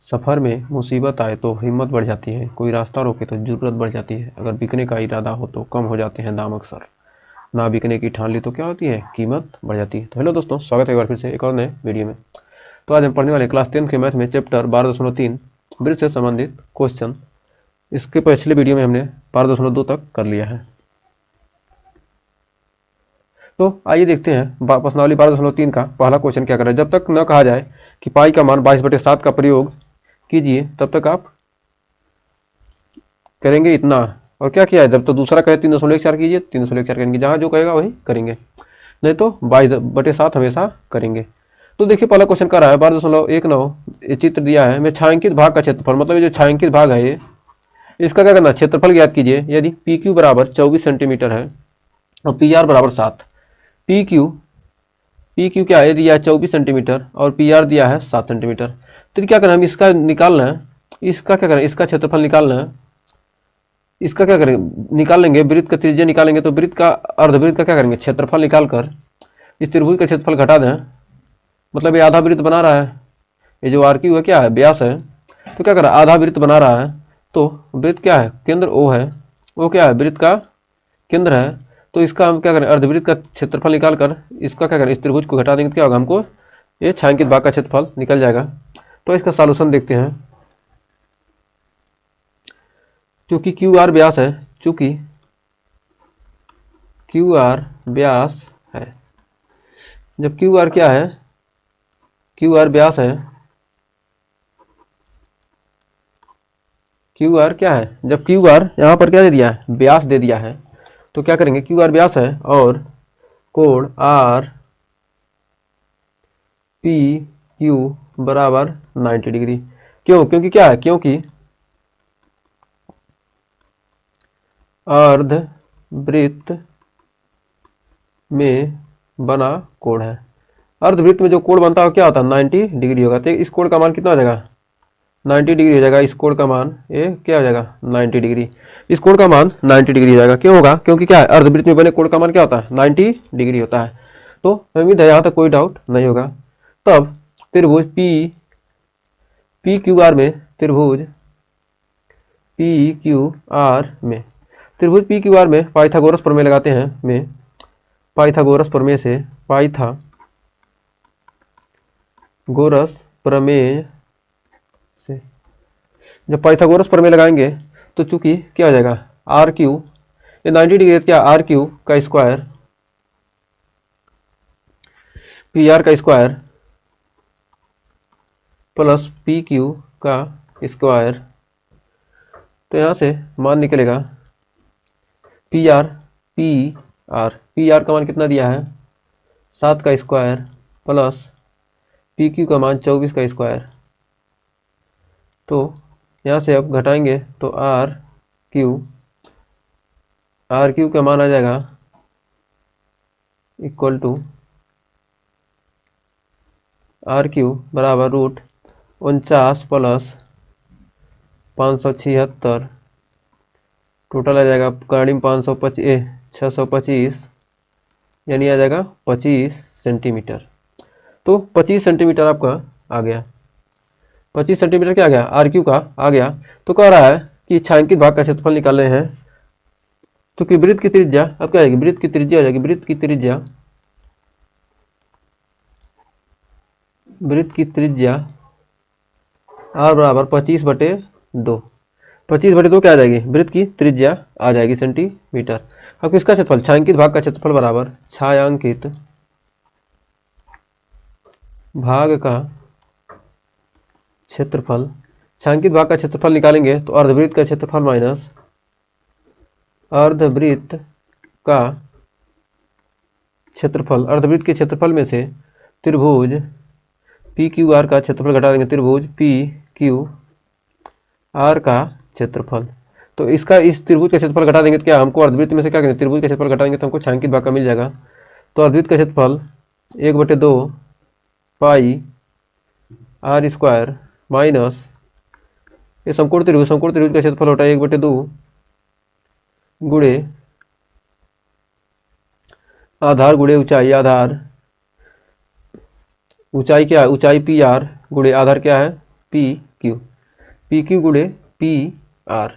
सफ़र में मुसीबत आए तो हिम्मत बढ़ जाती है, कोई रास्ता रोके तो ज़रूरत बढ़ जाती है, अगर बिकने का इरादा हो तो कम हो जाते हैं दाम अक्सर, ना बिकने की ठान ली तो क्या होती है, कीमत बढ़ जाती है। तो हेलो दोस्तों, स्वागत है एक बार फिर से एक और नए वीडियो में। तो आज हम पढ़ने वाले क्लास 10 के मैथ में चैप्टर 12.3 ब्रिज से संबंधित क्वेश्चन। इसके पिछले वीडियो में हमने 12.2 तक कर लिया है। तो आइए देखते हैं प्रश्नावली 12.3 का पहला क्वेश्चन क्या कर रहा है। जब तक न कहा जाए कि पाई का मान 22/7 का प्रयोग कीजिए तब तक आप करेंगे इतना, और क्या किया है, जब तो दूसरा कहे 3.14 कीजिए 3.14 करेंगे, जहाँ जो कहेगा वही करेंगे, नहीं तो 22/7 हमेशा करेंगे। तो देखिए पहला क्वेश्चन कर रहा है 12.19 ये चित्र दिया है, मैं छायांकित भाग का क्षेत्रफल, मतलब ये जो छायांकित भाग है ये, इसका क्या करना, क्षेत्रफल ज्ञात कीजिए। यदि पी क्यू बराबर 24 सेंटीमीटर है और पी आर बराबर 7, पी क्यू क्या है, दिया है 24 सेंटीमीटर और पी आर दिया है 7 सेंटीमीटर। तो क्या करना है, हम इसका निकालना है, इसका क्या करना है, इसका क्षेत्रफल निकालना है। इसका क्या करेंगे, निकाल लेंगे, वृत्त का त्रिज्या निकालेंगे तो वृत्त का अर्धवृत्त का क्या करेंगे, क्षेत्रफल निकाल कर इस त्रिभुज का क्षेत्रफल घटा दें, मतलब ये आधा वृत्त बना रहा है, ये जो आर क्यू है क्या है, व्यास है, तो क्या कर रहा है, आधा वृत्त बना रहा है। तो वृत्त क्या है, केंद्र ओ है, ओ क्या है, वृत्त का केंद्र है। तो इसका हम क्या करें, अर्धवृत्त का क्षेत्रफल निकाल कर इसका क्या करें, इस त्रिभुज को घटा देंगे तो क्या होगा, हमको ये छायांकित भाग का क्षेत्रफल निकल जाएगा। तो इसका सॉल्यूशन देखते हैं। चूंकि क्यू आर व्यास है, चूंकि क्यू आर व्यास है, जब क्यू आर क्या है, क्यू आर व्यास है, क्यू आर क्या है, जब क्यू आर यहाँ पर क्या दे दिया है, व्यास दे दिया है, तो क्या करेंगे, क्यू आर व्यास है और कोण आर पी क्यू बराबर 90 डिग्री। क्यों, क्योंकि क्या है, क्योंकि अर्धवृत्त में बना कोण है, अर्धवृत्त में जो कोण बनता है क्या होता है, 90 डिग्री होगा। तो इस कोण का मान कितना हो जाएगा, 90 डिग्री हो जाएगा। इस कोण का मान ये क्या हो जाएगा, 90 डिग्री। इस कोण का मान 90 डिग्री हो जाएगा। क्यों होगा, क्योंकि क्या है, अर्धवृत्त में बने कोण का मान क्या होता है, 90 डिग्री होता है। तो उम्मीद है यहाँ तक कोई डाउट नहीं होगा। तब त्रिभुज पी क्यू आर में, त्रिभुज पी क्यू आर में, त्रिभुज पी क्यू आर में पाइथागोरस प्रमेय लगाते हैं। में पाइथागोरस प्रमेय से, पाइथागोरस प्रमेय से जब पाइथागोरस प्रमेय लगाएंगे तो चूंकि क्या हो जाएगा, आर क्यू, ये 90 डिग्री क्या, आर क्यू का स्क्वायर पी आर का स्क्वायर प्लस पी क्यू का स्क्वायर, तो यहाँ से मान निकलेगा पी आर का मान कितना दिया है, 7 का स्क्वायर प्लस पी क्यू का मान 24 का स्क्वायर। तो यहाँ से अब घटाएंगे तो आर क्यू का मान आ जाएगा इक्वल टू आर क्यू बराबर √49 प्लस 576, टोटल आ जाएगा करीब 625, यानी आ जाएगा 25 सेंटीमीटर। तो 25 सेंटीमीटर आपका आ गया, 25 सेंटीमीटर क्या आ गया, आर क्यू का आ गया। तो कह रहा है कि छायांकित भाग का क्षेत्रफल निकालने हैं। क्योंकि वृत्त की त्रिज्या अब क्या आएगी, वृत्त की त्रिज्या हो जाएगी, वृत्त की त्रिज्या आर बराबर 25/2, 25/2 क्या आ जाएगी, वृत्त की त्रिज्या आ जाएगी सेंटीमीटर। अब किसका क्षेत्रफल, छायांकित भाग का क्षेत्रफल बराबर छायांकित भाग का क्षेत्रफल, छायांकित भाग का क्षेत्रफल निकालेंगे तो अर्धवृत्त का क्षेत्रफल माइनस अर्धवृत्त का क्षेत्रफल, अर्धवृत्त के क्षेत्रफल में से त्रिभुज पी क्यू आर का क्षेत्रफल घटा देंगे, त्रिभुज पी क्यू आर का क्षेत्रफल। तो इसका इस त्रिभुज का क्षेत्रफल घटा देंगे तो क्या, हमको अर्धवृत्त में से क्या करेंगे, त्रिभुज का क्षेत्रफल घटाएंगे तो हमको छायांकित भाग का मिल जाएगा। तो अर्धवृत्त का क्षेत्रफल 1/2 पाई आर स्क्वायर माइनस ये समकोण त्रिभुज का क्षेत्रफल होता है 1/2 गुणे आधार गुणे ऊंचाई, आधार ऊंचाई क्या है, ऊंचाई पी आर गुणे आधार क्या है, पी क्यू, पी क्यू गुणे पी आर,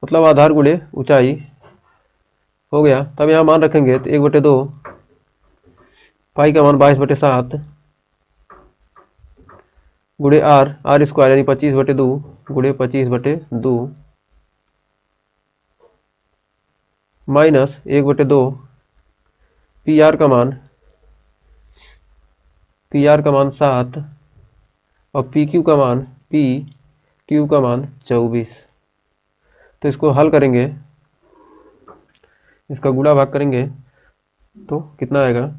मतलब आधार गुणे ऊंचाई हो गया। तब यहाँ मान रखेंगे तो 1/2 पाई का मान 22/7 गुणे आर, आर स्क्वायर यानी 25/2 गुणे 25/2 माइनस 1/2 पी आर का मान 7 और पी क्यू का मान 24। तो इसको हल करेंगे, इसका गुणा भाग करेंगे तो कितना आएगा,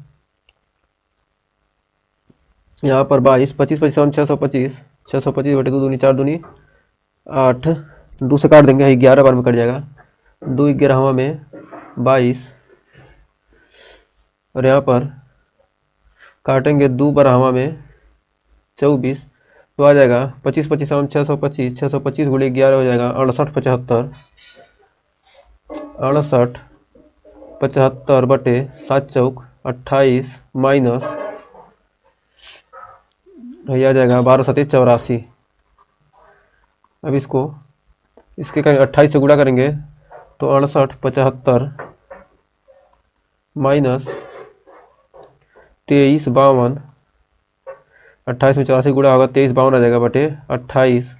यहाँ पर 22, 25 25 625, 625/2 दूनी 4 दूनी 8, 2 से काट देंगे 11 बार में कट जाएगा, 2 11 हवा में 22, और यहाँ पर काटेंगे 2 बार हवा में 24, तो आ जाएगा 25 25 625, 625 गुणे 11 हो जाएगा 68 75, 68 75/7 चौक 28 माइनस ये आ जाएगा 12 7 84। अब इसके करेंगे 28 से गुणा करेंगे तो 68 75 माइनस 23 52, 28 में 84 गुणा होगा 23 52 आ जाएगा बटे 28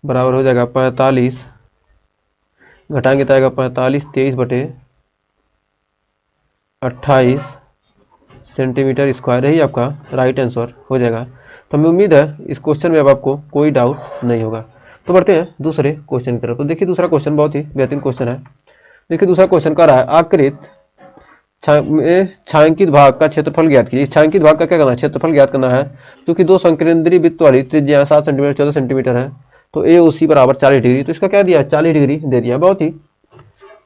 बराबर हो जाएगा 45, घटाएंगे तो आएगा 45 23/28 सेंटीमीटर स्क्वायर, यही आपका राइट आंसर हो जाएगा। तो हमें उम्मीद है इस क्वेश्चन में अब आपको कोई डाउट नहीं होगा। तो बढ़ते हैं दूसरे क्वेश्चन की तरफ। तो देखिए दूसरा क्वेश्चन बहुत ही बेहतरीन क्वेश्चन है। देखिए दूसरा क्वेश्चन कर रहा है आकृत छायांकित भाग का क्षेत्रफल ज्ञात कीजिए। इस छायांकित भाग का क्या करना है, क्षेत्रफल ज्ञात करना है। क्योंकि 2 संकेंद्रीय वृत्त वाली त्रिज्या 7 सेंटीमीटर 14 सेंटीमीटर है, तो ए ओ सी बराबर 40 डिग्री। तो इसका क्या दिया है, 40 डिग्री दे दिया। बहुत ही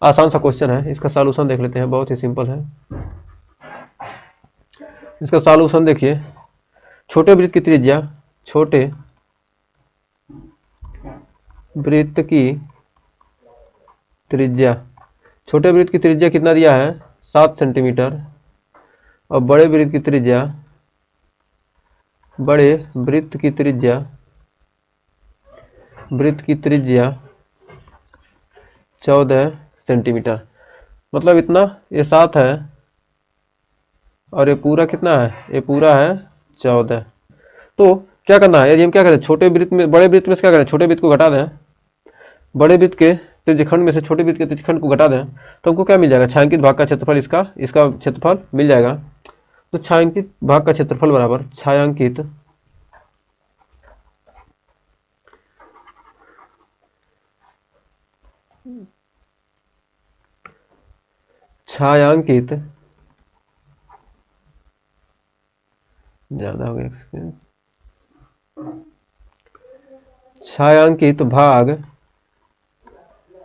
आसान सा क्वेश्चन है, इसका सॉल्यूशन देख लेते हैं। बहुत ही सिंपल है, इसका सॉल्यूशन देखिए। छोटे वृत्त की त्रिज्या, छोटे वृत्त की त्रिज्या, छोटे वृत्त की त्रिज्या कितना दिया है 7 सेंटीमीटर, और बड़े वृत्त की त्रिज्या, बड़े वृत्त की त्रिज्या 14 सेंटीमीटर। मतलब इतना, ये 7 है और ये पूरा कितना है, ये पूरा है 14। तो क्या करना है, यदि हम क्या करें, छोटे वृत्त में बड़े वृत्त में से क्या करें, छोटे वृत्त को घटा दें, बड़े वृत्त के त्रिज्यखंड में से छोटे वृत्त के त्रिज्यखंड को घटा दें, तो हमको क्या मिल जाएगा, छायांकित भाग का क्षेत्रफल, इसका क्षेत्रफल मिल जाएगा। तो छायांकित भाग का क्षेत्रफल बराबर छायांकित ज्यादा हो गया, छायांकित भाग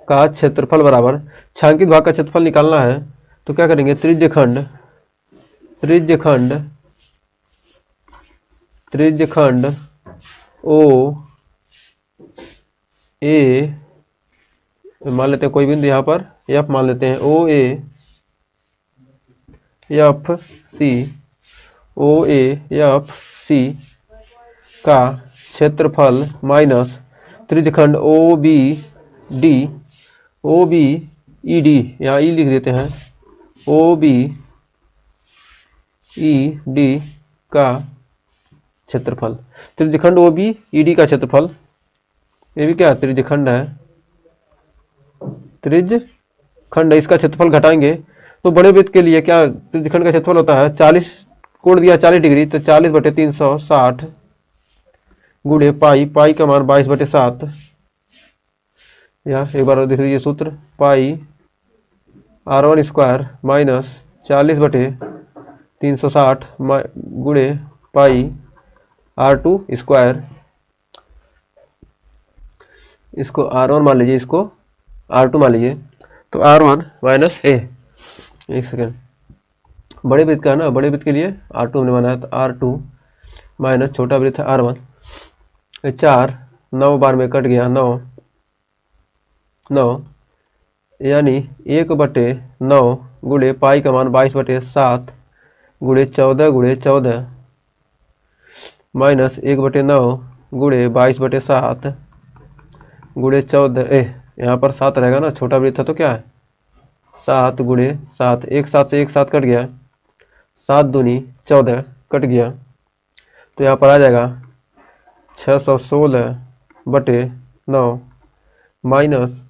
का क्षेत्रफल बराबर, छायांकित भाग का क्षेत्रफल निकालना है तो क्या करेंगे, त्रिज्यखंड ओ ए मान लेते हैं, कोई बिंदु यहाँ पर एफ मान लेते हैं, ओ ए एफ सी का क्षेत्रफल माइनस त्रिज्यखंड ओ बी ई डी, यहाँ ई लिख देते हैं, ओ बी ई डी का क्षेत्रफल। त्रिज्यखंड ओ बी ई डी का क्षेत्रफल, ये भी क्या त्रिज्यखंड है, त्रिज्यखंड है, इसका क्षेत्रफल घटाएंगे तो बड़े वृत्त के लिए क्या त्रिज्यखंड का क्षेत्रफल होता है 40, कोण दिया 40 डिग्री, तो 40/360 गुणे पाई का मान 22/7। यहाँ एक बार देख लीजिए सूत्र, पाई r1 स्क्वायर माइनस 40/360 गुणे पाई r2 स्क्वायर। इसको r1 मान लीजिए, इसको r2 मान लीजिए, तो r1 माइनस ए, एक सेकेंड, बड़े वृत्त का है ना, बड़े वृत्त के लिए r2 हमने माना है, तो r2 माइनस छोटा वृत्त है r1, 4 9 बार में कट गया, 9 यानी 1/9 गुणे पाई का मान 22/7 गुणे 14 माइनस 1/9 गुणे 22/7 गुणे 14, यहाँ पर 7 रहेगा ना, छोटा वृत्त है तो क्या है 7 गुणे 7, एक 7 से एक 7 कट गया, 7 दूनी 14 कट गया, तो यहाँ पर आ जाएगा 616/9 माइनस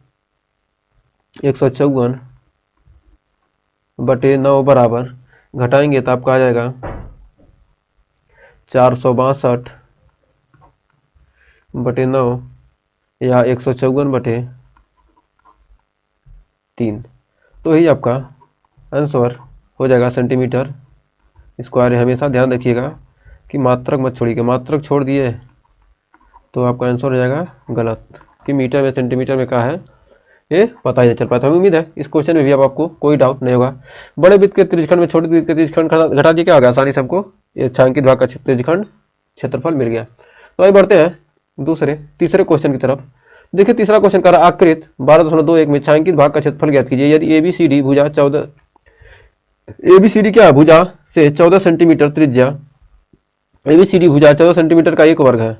154/9 बराबर, घटाएंगे तो आपका आ जाएगा 462/9 या 154/3। तो यही आपका आंसर हो जाएगा सेंटीमीटर स्क्वायर। हमेशा ध्यान रखिएगा कि मात्रक मत छोड़िएगा, मात्रक छोड़ दिए तो आपका आंसर हो जाएगा गलत, कि मीटर में सेंटीमीटर में क्या है ये पता ही नहीं चल पाता। हमें उम्मीद है इस क्वेश्चन में भी अब आपको कोई डाउट नहीं होगा। बड़े वृत्त के त्रिज्यखंड में छोटे वृत्त के त्रिज्यखंड घटा दिए, क्या होगा आसानी से हमको ये छायांकित भाग का त्रिज्यखंड क्षेत्रफल मिल गया। तो आइए बढ़ते हैं तीसरे क्वेश्चन की तरफ। देखिए तीसरा क्वेश्चन कर रहा है आकृति 12.21 में छायांकित भाग का क्षेत्रफल ज्ञात कीजिए। यदि एबीसीडी भुजा 14 एबीसीडी क्या है भुजा से 14 सेंटीमीटर त्रिज्या, एबीसीडी भुजा 14 सेंटीमीटर का एक वर्ग है,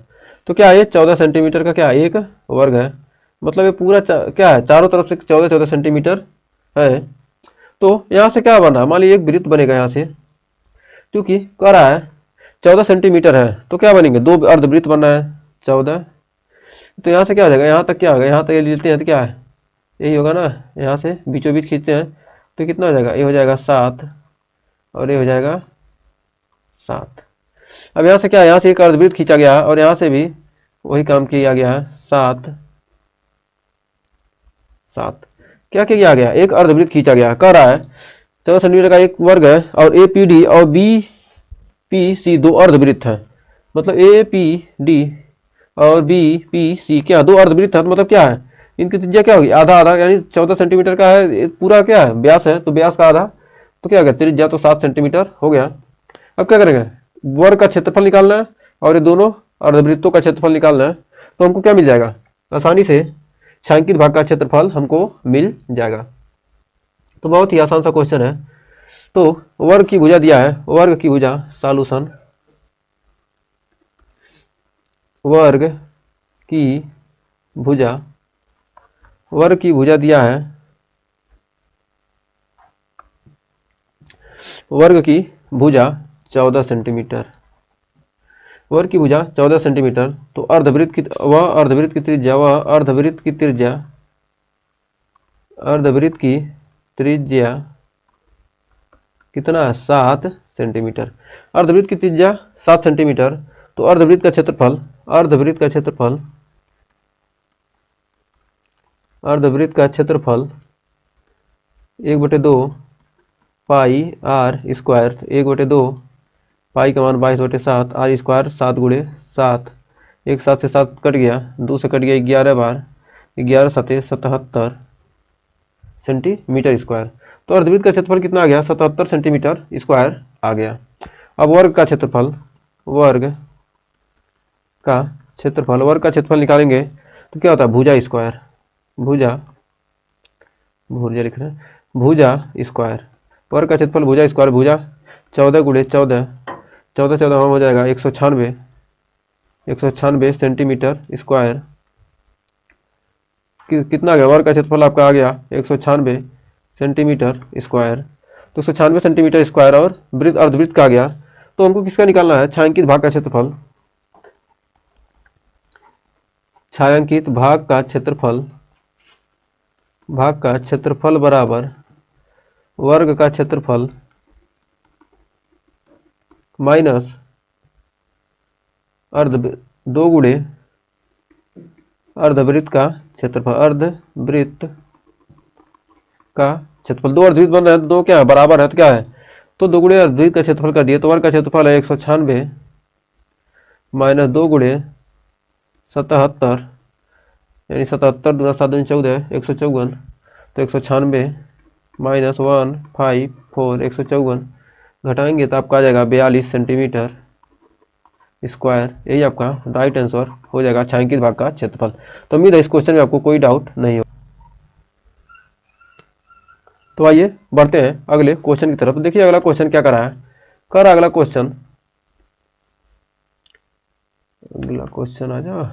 तो क्या है 14 सेंटीमीटर का क्या एक वर्ग है, मतलब ये पूरा क्या है चारों तरफ से 14 सेंटीमीटर है। तो यहाँ से क्या बना, मान लीजिए एक वृत्त बनेगा यहाँ से, क्योंकि कह रहा है 14 सेंटीमीटर है तो क्या बनेंगे दो अर्धवृत्त बनना है 14, तो यहाँ से क्या हो जाएगा यहाँ तक क्या होगा, यहाँ तक ये लेते हैं तो क्या है यही होगा ना, यहाँ से बीचों बीच खींचते हैं तो कितना हो जाएगा, ये हो जाएगा 7 और ये हो जाएगा 7। अब यहाँ से क्या है, यहाँ से एक अर्धवृत्त खींचा गया और यहाँ से भी वही काम किया गया है 7 7। क्या किया गया, एक अर्धवृत्त खींचा गया, कह रहा है 14 सेंटीमीटर का एक वर्ग है और ए पी डी और बी पी सी दो अर्धवृत्त है, मतलब ए पी डी और बी पी सी क्या दो अर्धवृत्त है, तो मतलब क्या है इनकी त्रिज्या क्या होगी आधा आधा, यानी 14 सेंटीमीटर का है पूरा क्या है व्यास है, तो व्यास का आधा तो क्या हो गया त्रिज्या, तो 7 सेंटीमीटर हो गया। अब क्या करेंगे वर्ग का क्षेत्रफल निकालना है और ये दोनों अर्धवृत्तों का क्षेत्रफल निकालना है, तो हमको क्या मिल जाएगा आसानी से छायांकित भाग का क्षेत्रफल हमको मिल जाएगा। तो बहुत ही आसान सा क्वेश्चन है। तो वर्ग की भुजा दिया है, वर्ग की भुजा सॉल्यूशन, वर्ग की भुजा, वर्ग की भुजा दिया है, वर्ग की भुजा 14 सेंटीमीटर, वर्ग की भुजा 14 सेंटीमीटर, तो अर्धवृत्त की अर्धवृत्त की त्रिज्या अर्धवृत्त की त्रिज्या कितना है 7 सेंटीमीटर, अर्धवृत्त की त्रिज्या 7 सेंटीमीटर, तो अर्धवृत्त का क्षेत्रफल 1/2 पाई आर स्क्वायर, 1/2 पाई का मान 22/7 आर स्क्वायर 7 गुणे 7, एक 7 से 7 कट गया, 2 से कट गया 11 बार, 11 7 77 सेंटीमीटर स्क्वायर, तो अर्धवृत्त का क्षेत्रफल कितना आ गया 77 सेंटीमीटर स्क्वायर आ गया। अब वर्ग का क्षेत्रफल निकालेंगे तो क्या होता है भुजा स्क्वायर, भुजा लिख रहे हैं भुजा स्क्वायर, वर्ग का क्षेत्रफल भुजा स्क्वायर, भुजा 14 गुणे 14 हो जाएगा 196 सेंटीमीटर स्क्वायर, कितना आ गया वर्ग का क्षेत्रफल आपका आ गया 196 सेंटीमीटर स्क्वायर, तो 196 सेंटीमीटर स्क्वायर और वृत्त अर्धवृत्त का आ गया, तो हमको किसका निकालना है छायांकित भाग का क्षेत्रफल, छायांकित भाग का क्षेत्रफल बराबर वर्ग का क्षेत्रफल माइनस 2 गुणे अर्धवृत्त का क्षेत्रफल, अर्धवृत्त का क्षेत्रफल, दो अर्धवृत्त बन रहे हैं, दो क्या है बराबर है तो क्या है, तो 2 गुणे अर्धवृत्त का क्षेत्रफल कर दिए, तो वर्ग का क्षेत्रफल है 196 माइनस 2 गुणे 77, यानी 77 दूना 7 दूनी 14 154, तो 196 माइनस 154 154 घटाएंगे तो आपका आ जाएगा 42 सेंटीमीटर स्क्वायर, यही आपका राइट आंसर हो जाएगा छायांकित भाग का क्षेत्रफल। तो उम्मीद है इस क्वेश्चन में आपको कोई डाउट नहीं हो। तो आइए बढ़ते हैं अगले क्वेश्चन की तरफ। देखिए अगला क्वेश्चन क्या कर रहा है, अगला क्वेश्चन अगला क्वेश्चन आ जा।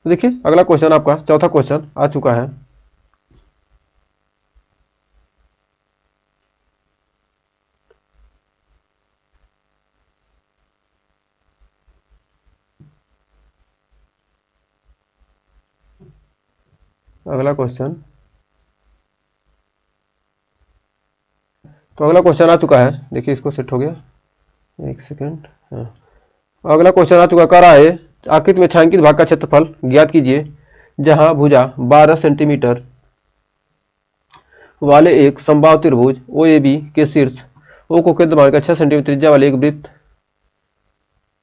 तो देखिए अगला क्वेश्चन आपका चौथा क्वेश्चन आ चुका है। अगला क्वेश्चन, तो अगला क्वेश्चन आ चुका है। देखिए इसको सेट हो गया, एक सेकेंड। हाँ, अगला क्वेश्चन आ चुका, कह रहा है आकृति में छायांकित भाग का क्षेत्रफल ज्ञात कीजिए जहां भुजा 12 सेंटीमीटर वाले एक समबाहु त्रिभुज ओ ए बी के शीर्ष ओ को केंद्र मानकर 6 सेंटीमीटर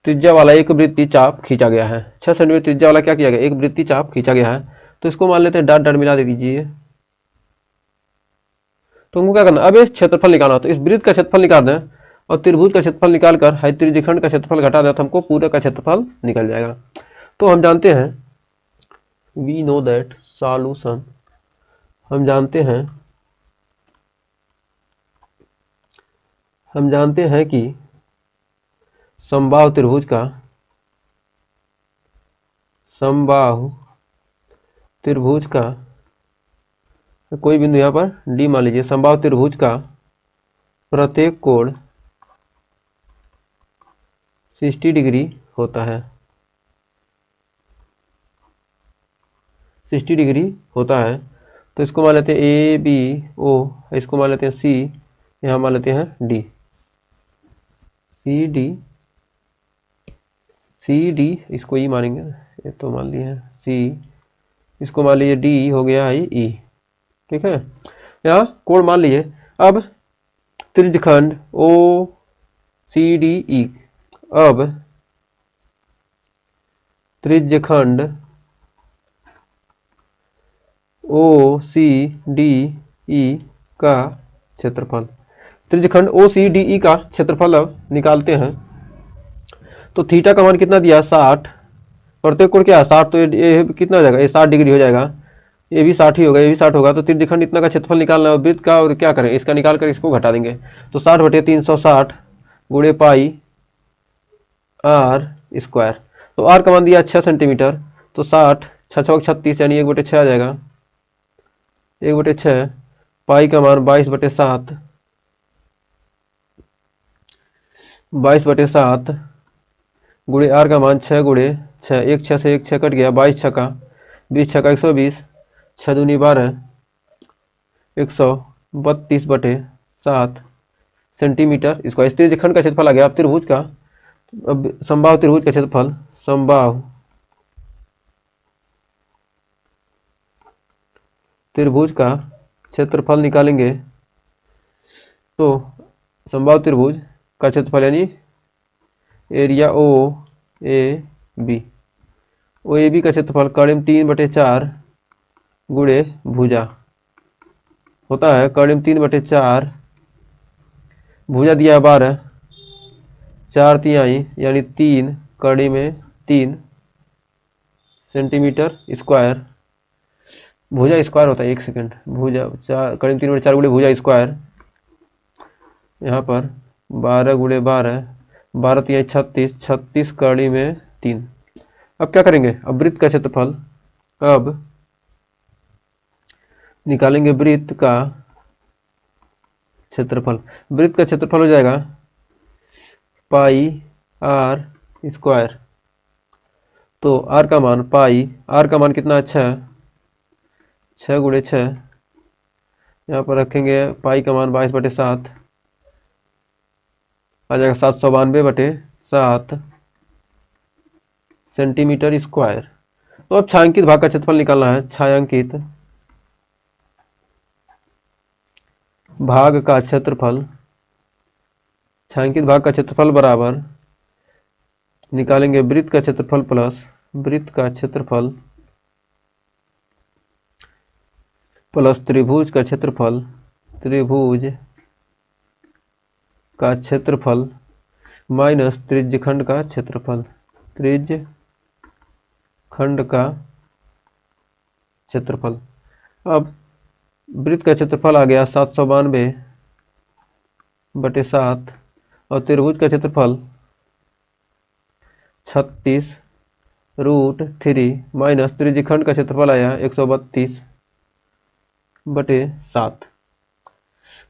त्रिज्या वाला एक वृत्तीय चाप खींचा गया है। 6 सेंटीमीटर त्रिज्या वाला क्या किया गया, एक वृत्तीय चाप खींचा गया है। तो इसको मान लेते हैं, डॉट डॉट मिला दे दीजिए। तो हमको क्या करना, अब इस क्षेत्रफल निकालना, तो इस वृत्त का क्षेत्रफल निकाल दें और त्रिभुज का क्षेत्रफल निकालकर है त्रिज्यखंड का क्षेत्रफल घटा दें तो हमको पूरे का क्षेत्रफल निकल जाएगा। तो हम जानते हैं, वी नो दैट सॉल्यूशन, हम जानते हैं कि समबाहु त्रिभुज का कोई बिंदु यहाँ पर डी मान लीजिए, समबाहु त्रिभुज का प्रत्येक कोण 60 डिग्री होता है, 60 डिग्री होता है। तो इसको मान लेते हैं ए बी ओ, इसको मान लेते हैं सी, यहाँ मान लेते हैं डी, सी डी इसको ई मानेंगे, ये तो मान लिए हैं सी, इसको मान लीजिए डी हो गया है ई। ठीक है, यहाँ कोण मान लीजिए। अब त्रिज्यखंड ओ सी डी ई, अब त्रिज्यखंड ओ सी डी ई का क्षेत्रफल, त्रिज्यखंड ओ सी डी ई का क्षेत्रफल अब निकालते हैं। तो थीटा का मान कितना दिया, 60, प्रत्येक कोण क्या है 60, तो ये कितना हो जाएगा, ये 60 डिग्री हो जाएगा, ये भी 60 ही होगा, ये भी 60 होगा। तो त्रिज्यखंड इतना का क्षेत्रफल निकालना है वृत्त का, और क्या करें, इसका निकाल कर इसको घटा देंगे। तो 60/360 गुणे पाई आर स्क्वायर। तो आर का मान दिया 6 सेंटीमीटर, तो 60 6 36 यानी 1/6 आ जाएगा, 1/6। पाई का मान 22/7, 22/7 गुणे आर का मान 6 गुणे 6, 1 6 से 1 6 कट गया, 22 छक्का 20 छक्का 120, 6 दूनी 12, 132/7 सेंटीमीटर। इसको इस त्रिज्यखंड का क्षेत्रफल आ गया। अब त्रिभुज का, अब समबाहु त्रिभुज का क्षेत्रफल, समबाहु त्रिभुज का क्षेत्रफल निकालेंगे। तो समबाहु त्रिभुज का क्षेत्रफल यानी area O A B, O A B का क्षेत्रफल करीब 3/4 गुणे भुजा होता है, करीब 3/4, भुजा दिया 12, 4/3 यानी 3 कड़ी में 3 सेंटीमीटर स्क्वायर, भुजा स्क्वायर होता है, एक सेकंड, भुजा 4 करीब 3/4 गुणे भुजा स्क्वायर, यहाँ पर 12 गुणे 12, 12×3 36, 36 कड़ी में 3। अब क्या करेंगे, अब वृत्त का क्षेत्रफल, अब निकालेंगे वृत्त का क्षेत्रफल। वृत्त का क्षेत्रफल हो जाएगा पाई आर स्क्वायर। तो आर का मान, पाई आर का मान कितना, 6, 6 गुणे 6, यहाँ पर रखेंगे पाई का मान 22/7 आ जाएगा, 792/7 सेंटीमीटर स्क्वायर। तो अब छायांकित भाग का क्षेत्रफल निकालना है। छायांकित भाग का क्षेत्रफल, छायांकित भाग का क्षेत्रफल बराबर निकालेंगे वृत्त का क्षेत्रफल प्लस वृत्त का क्षेत्रफल प्लस त्रिभुज का क्षेत्रफल, त्रिभुज का क्षेत्रफल माइनस त्रिज्यखंड का क्षेत्रफल, त्रिज्यखंड का क्षेत्रफल। अब वृत्त का क्षेत्रफल आ गया 792/7 और त्रिभुज का क्षेत्रफल 36√3 माइनस त्रिज्यखंड का क्षेत्रफल आया 132/7।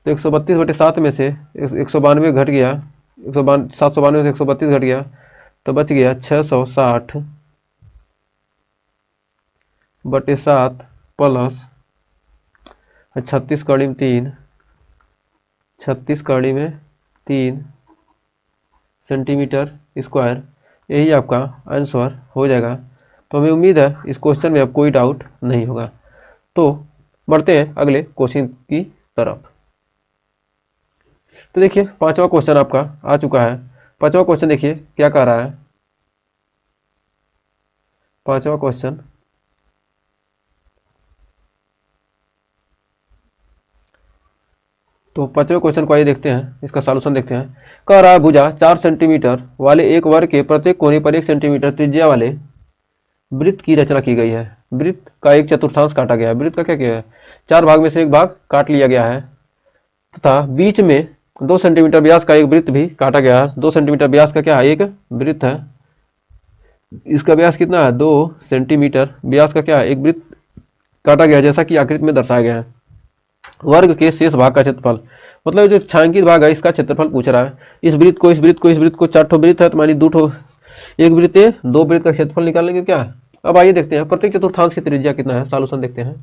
तो 132/7 में से 192 घट गया, 792 से 132 घट गया, तो बच गया 660/7 प्लस 36 कड़ी में 3, 36 कड़ी में 3 सेंटीमीटर स्क्वायर। यही आपका आंसर हो जाएगा। तो हमें उम्मीद है इस क्वेश्चन में अब कोई डाउट नहीं होगा। तो बढ़ते हैं अगले क्वेश्चन की तरफ। तो देखिए पांचवा क्वेश्चन आपका आ चुका है। पांचवा क्वेश्चन देखिए क्या कह रहा है। पांचवा क्वेश्चन, तो पांचवें क्वेश्चन को आइए देखते हैं, इसका सॉल्यूशन देखते हैं। कह रहा है भुजा 4 सेंटीमीटर वाले एक वर्ग के प्रत्येक कोने पर 1 सेंटीमीटर त्रिज्या वाले वृत्त की रचना की गई है। वृत्त का एक चतुर्थांश काटा गया है। वृत्त का क्या किया है, 4 भाग में से एक भाग काट लिया गया है तथा बीच में 2 सेंटीमीटर व्यास का एक वृत्त भी काटा गया है। 2 सेंटीमीटर व्यास का क्या है, एक वृत्त है। इसका व्यास कितना है, 2 सेंटीमीटर व्यास का क्या है, एक वृत्त काटा गया है, जैसा कि आकृति में दर्शाया गया है। वर्ग के शेष भाग का क्षेत्रफल, मतलब जो छायांकित भाग है इसका क्षेत्रफल पूछ रहा है। इस वृत्त को, इस वृत्त को, इस वृत्त को 4 ठो वृत्त है तो मानी 2 ठो, एक वृत्त है, 2 वृत्त का क्षेत्रफल निकालेंगे क्या। अब आइए देखते हैं प्रत्येक चतुर्थांश की त्रिज्या कितना है। सॉल्यूशन देखते हैं।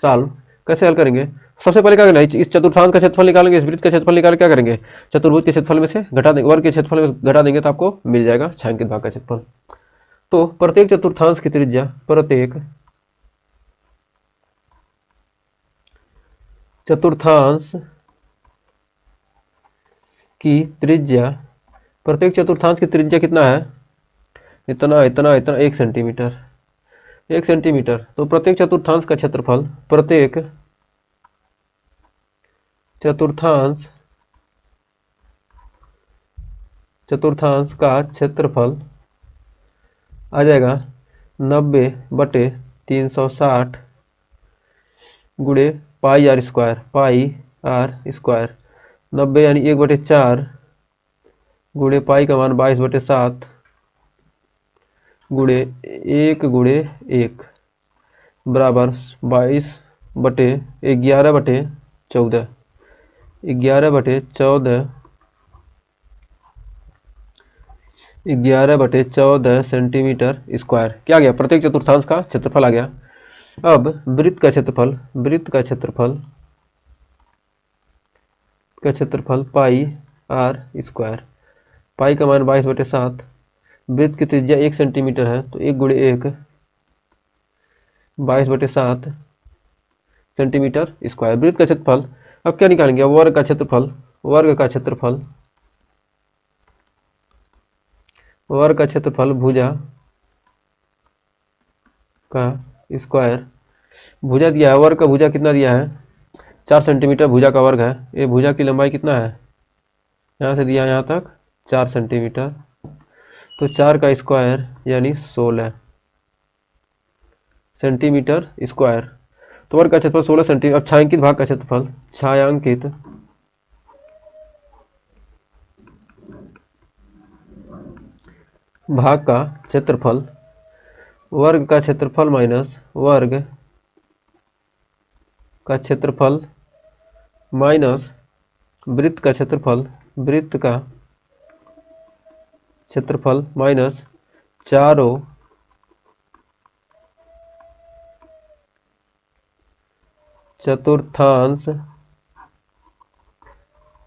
सॉल्व कैसे हल करेंगे। सबसे पहले क्या करना है, इस चतुर्थांश का क्षेत्रफल निकालेंगे, इस वृत्त का क्षेत्रफल निकाल क्या करेंगे, चतुर्भुज के क्षेत्रफल में से घटा देंगे, वर्ग के क्षेत्रफल में घटा देंगे तो आपको मिल जाएगा छायांकित भाग का क्षेत्रफल। तो प्रत्येक चतुर्थांश की त्रिज्या, प्रत्येक चतुर्थांश की त्रिज्या, प्रत्येक चतुर्थांश की त्रिज्या कितना है, इतना इतना इतना 1 सेंटीमीटर, 1 सेंटीमीटर। तो प्रत्येक चतुर्थांश का क्षेत्रफल, प्रत्येक चतुर्थांश का क्षेत्रफल आ जाएगा 90/360 गुणे pi R square, pi R square. 90 यानी 1/4 गुणे पाई का मान 22/7 गुणे 1 बराबर 11/14 11/14 सेंटीमीटर स्क्वायर क्या आ गया, प्रत्येक चतुर्थांश का क्षेत्रफल आ गया। अब वृत्त का क्षेत्रफल, वृत्त का क्षेत्रफल पाई आर स्क्वायर, पाई का मान 22/7, वृत्त की त्रिज्या 1 सेंटीमीटर है तो 1 गुणे 1 22/7 सेंटीमीटर स्क्वायर। वृत्त का क्षेत्रफल अब क्या निकालेंगे, वर्ग का क्षेत्रफल, वर्ग का क्षेत्रफल, वर्ग का क्षेत्रफल भुजा का स्क्वायर। भुजा दिया है, वर्ग का भुजा कितना दिया है, 4 सेंटीमीटर भुजा का वर्ग है। ये भुजा की लंबाई कितना है, यहाँ से दिया है यहाँ तक 4 सेंटीमीटर, तो 4 का स्क्वायर यानी 16 सेंटीमीटर स्क्वायर। तो वर्ग का क्षेत्रफल 16 सेंटीमीटर। अब छायांकित भाग का क्षेत्रफल, छायांकित भाग का क्षेत्रफल, वर्ग का क्षेत्रफल माइनस वर्ग का क्षेत्रफल माइनस वृत्त का क्षेत्रफल, वृत्त का क्षेत्रफल माइनस चारों चतुर्थांश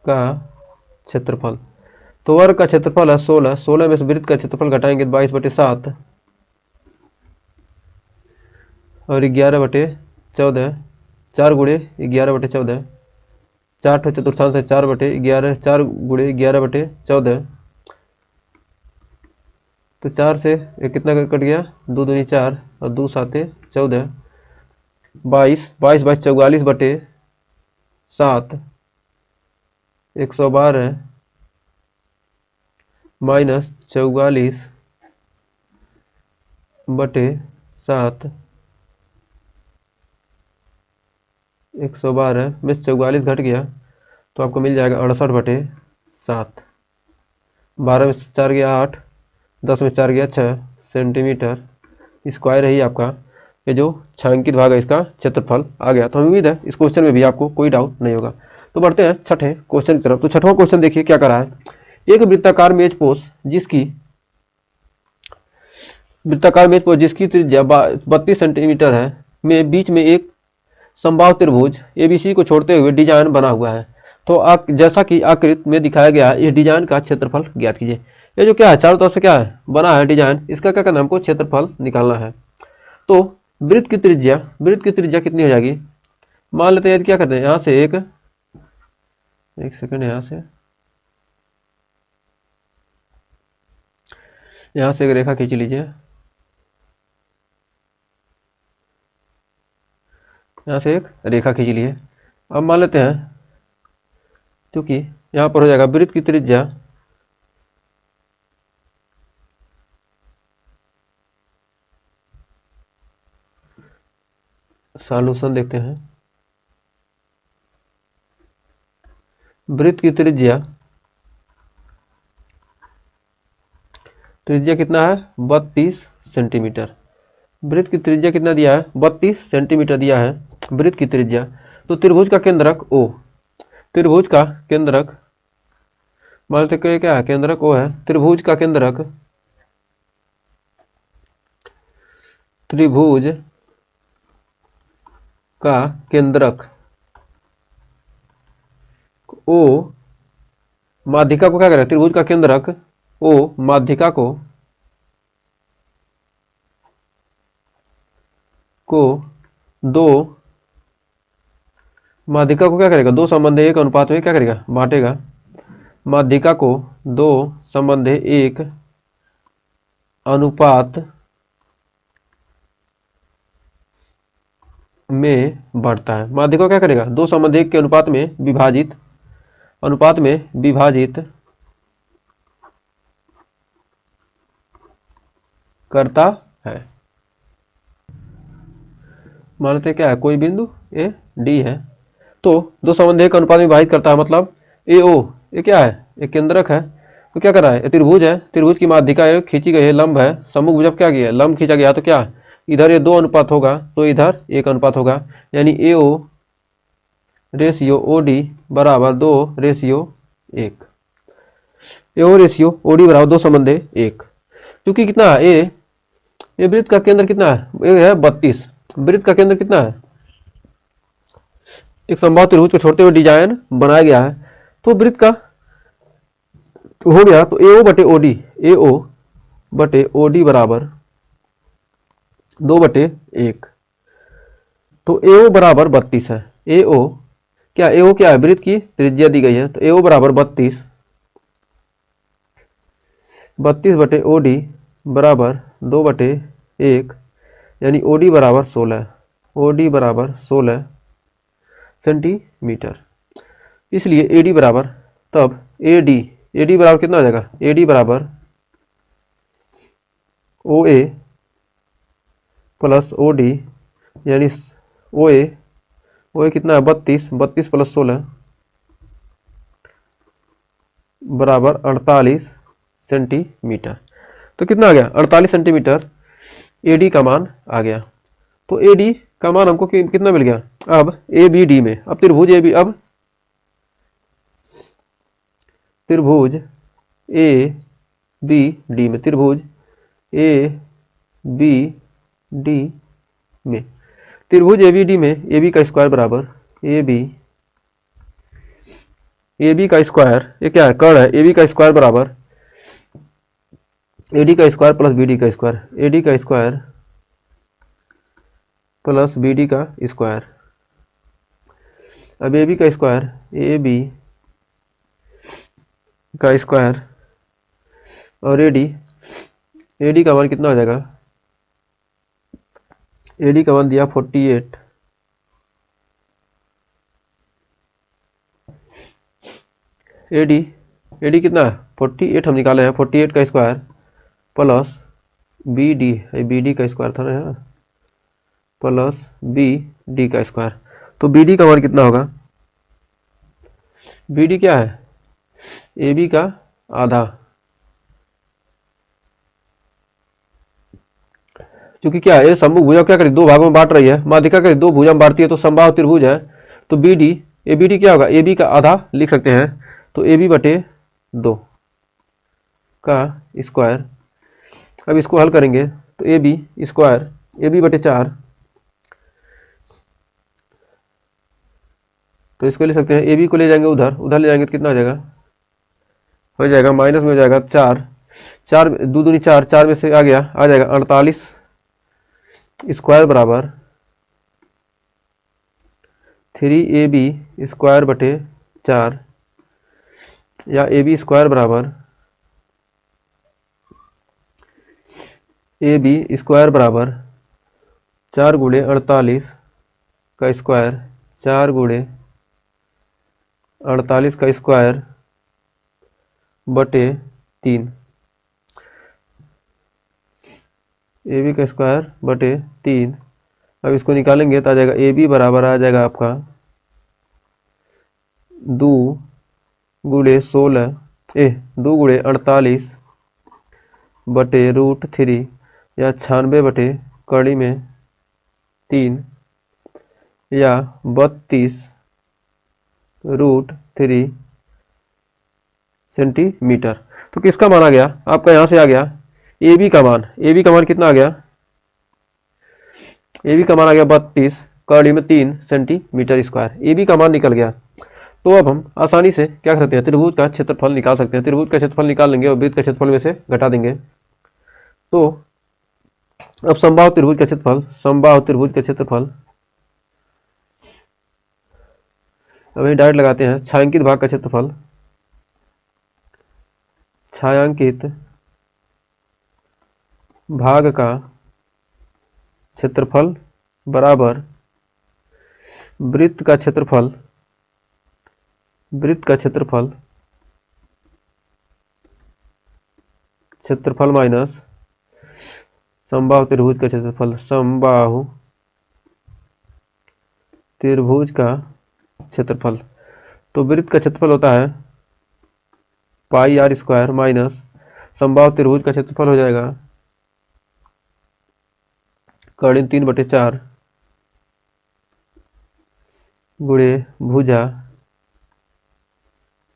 का क्षेत्रफल। तो वर्ग का क्षेत्रफल है 16, 16 में से वृत्त का क्षेत्रफल घटाएंगे 22/7 और 11/14, 4 गुणे 11/14, 4 ठो चतुर्थांश है, 4/11, 4 गुणे 11/14, तो 4 से एक कितना कट गया, 2 दूनी 4 और 2 साते 14, 22 22 44/7 112 माइनस 44/7 112 में से 44 घट गया तो आपको मिल जाएगा 68/7। 12 में 4 गया 8, 10 में 4 गया 6 सेंटीमीटर स्क्वायर है ही आपका ये जो छायांकित भाग है इसका क्षेत्रफल आ गया। तो उम्मीद है इस क्वेश्चन में भी आपको कोई डाउट नहीं होगा। तो बढ़ते हैं छठे क्वेश्चन की तरफ। तो छठवां क्वेश्चन देखिए क्या कर रहा है। एक वृत्ताकार मेजपोश जिसकी त्रिज्या 32 सेंटीमीटर है में बीच में एक समबाहु त्रिभुज एबीसी को छोड़ते हुए डिजाइन बना हुआ है। तो जैसा कि आकृति में दिखाया गया है इस डिजाइन का क्षेत्रफल ज्ञात कीजिए। ये जो क्या है चारों तरफ से क्या है बना है डिजाइन, इसका क्या करना है हमको क्षेत्रफल निकालना है। तो वृत्त की त्रिज्या कितनी हो जाएगी। मान लेते हैं क्या करते हैं यहाँ से एक सेकंड यहाँ से एक रेखा खींच लीजिए। यहाँ से एक रेखा खींच लिए। अब मान लेते हैं क्योंकि यहाँ पर हो जाएगा वृत्त की त्रिज्या सॉल्यूशन देखते हैं। वृत्त की त्रिज्या कितना है 32 सेंटीमीटर। वृत्त की त्रिज्या कितना दिया है 32 सेंटीमीटर दिया है वृत्त की त्रिज्या। तो त्रिभुज का केंद्रक O, त्रिभुज का केंद्रक मान लेते हैं क्या है केंद्रक O है। त्रिभुज का केंद्रक O माध्यिका को क्या करें त्रिभुज का केंद्रक O माध्यिका माध्यिका को क्या करेगा 2:1 में क्या करेगा बांटेगा। माध्यिका को 2:1 अनुपात में बांटता है। माध्यिका को क्या करेगा 2:1 के अनुपात में विभाजित करता है। मान लेते क्या है कोई बिंदु ए डी है तो 2:1 का अनुपात में विभाजित करता है। मतलब ए ओ ये क्या है एक केंद्रक है। तो क्या कर रहा है ये त्रिभुज है। त्रिभुज की माध्यिका खींची गई है लंब है। सम्मुख जब क्या किया लंब खींचा गया तो क्या इधर ये 2 अनुपात होगा तो इधर 1 अनुपात होगा। यानी ए ओ रेशियो ओ डी बराबर 2:1। ए ओ रेशियो ओ डी बराबर 2:1। क्योंकि कितना है ये वृत्त का केंद्र कितना है ये है 32। वृत्त का केंद्र कितना है एक समबाहु त्रिभुज को छोड़ते हुए डिजाइन बनाया गया है। तो वृत्त का तो हो गया तो AO बटे OD बराबर 2/1। तो AO बराबर 32 है। AO क्या है वृत्त की त्रिज्या दी गई है तो AO बराबर 32 बटे OD बराबर 2/1 यानी OD बराबर 16 सेंटीमीटर। इसलिए AD बराबर तब AD बराबर कितना हो जाएगा AD बराबर OA प्लस OD यानी OA कितना है 32 प्लस 16 बराबर 48 सेंटीमीटर। तो कितना आ गया 48 सेंटीमीटर AD का मान आ गया। तो AD का मान हमको कितना मिल गया। अब ABD में अब त्रिभुज ABD में त्रिभुज ABD में AB का स्क्वायर बराबर AB का स्क्वायर ये क्या है कर्ण है। AB का स्क्वायर बराबर AD का स्क्वायर प्लस BD का स्क्वायर AD का स्क्वायर प्लस BD का स्क्वायर। अब AB का स्क्वायर AB का स्क्वायर और AD का मान कितना हो जाएगा AD का मान दिया 48 AD कितना है 48 हम निकाले हैं 48 का स्क्वायर प्लस BD का स्क्वायर था ना यहाँ प्लस BD का स्क्वायर। तो BD का मान कितना होगा बी डी क्या है, ए बी का आधा। क्योंकि क्या है, ये समभुज भुजा क्या करेगी, दो भागों में बांट रही है, माध्यिका करेगी दो भुजा में बांटती है, तो समबाहु त्रिभुज है। तो B D, A B D क्या होगा, ए बी का आधा लिख सकते हैं, तो ए बी बटे 2 का स्क्वायर। अब इसको हल करेंगे तो A B square, A B बटे 4, तो इसको ले सकते हैं, ए बी को ले जाएंगे उधर, उधर ले जाएंगे तो कितना हो जाएगा, हो जाएगा माइनस में हो जाएगा 4, 4 दो दूनी 4, 4 में से आ गया, आ जाएगा 48 स्क्वायर बराबर 3ab स्क्वायर बटे 4, या ए बी स्क्वायर बराबर ए बी स्क्वायर बराबर 4 गुणे 48 का स्क्वायर, 4 गुणे 48 का स्क्वायर बटे 3, ए बी का स्क्वायर बटे 3। अब इसको निकालेंगे तो आ जाएगा ए बी बराबर आ जाएगा आपका 2 गुणे 16 2 गुणे 48 बटे √3, या 96 बटे कड़ी में 3, या 32 √3 सेंटीमीटर। तो किसका मान आ गया आपका, यहाँ से आ गया ए बी का मान, ए बी का मान कितना आ गया, ए बी का मान आ गया 32 कड़ी में 3 सेंटीमीटर स्क्वायर, ए बी का मान निकल गया। तो अब हम आसानी से क्या कर सकते हैं, त्रिभुज का क्षेत्रफल निकाल सकते हैं। त्रिभुज का क्षेत्रफल निकाल लेंगे और वृत्त का क्षेत्रफल में से घटा देंगे। तो अब समबाहु त्रिभुज का क्षेत्रफल, समबाहु त्रिभुज का क्षेत्रफल अभी डायरेक्ट लगाते हैं, छायांकित भाग का क्षेत्रफल, छायांकित भाग का क्षेत्रफल बराबर वृत्त का क्षेत्रफल, वृत्त का क्षेत्रफल, क्षेत्रफल माइनस समबाहु त्रिभुज का क्षेत्रफल, समबाहु त्रिभुज का क्षेत्रफल। तो वृत्त का क्षेत्रफल होता है पाई आर स्क्वायर माइनस समबाहु त्रिभुज का क्षेत्रफल हो जाएगा कर्ण 3/4 गुणे भुजा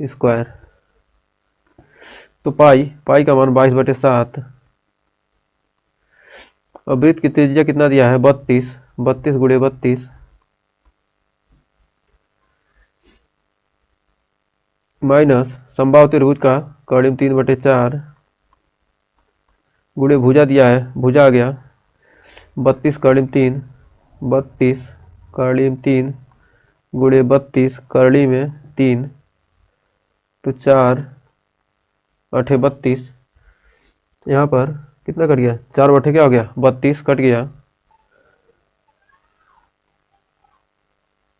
स्क्वायर। तो पाई का मान 22/7, और वृत्त की त्रिज्या कितना दिया है 32, 32 गुणे 32 माइनस समबाहु त्रिभुज का कर्ण 3/4 गुणे भुजा दिया है, भुजा आ गया 32 कर्ण 3, 32 कर्ण 3 गुणे 32 कर्ण में 3, तो 4 8 32, यहाँ पर कितना कट गया, 4 बटे क्या हो गया 32 कट गया।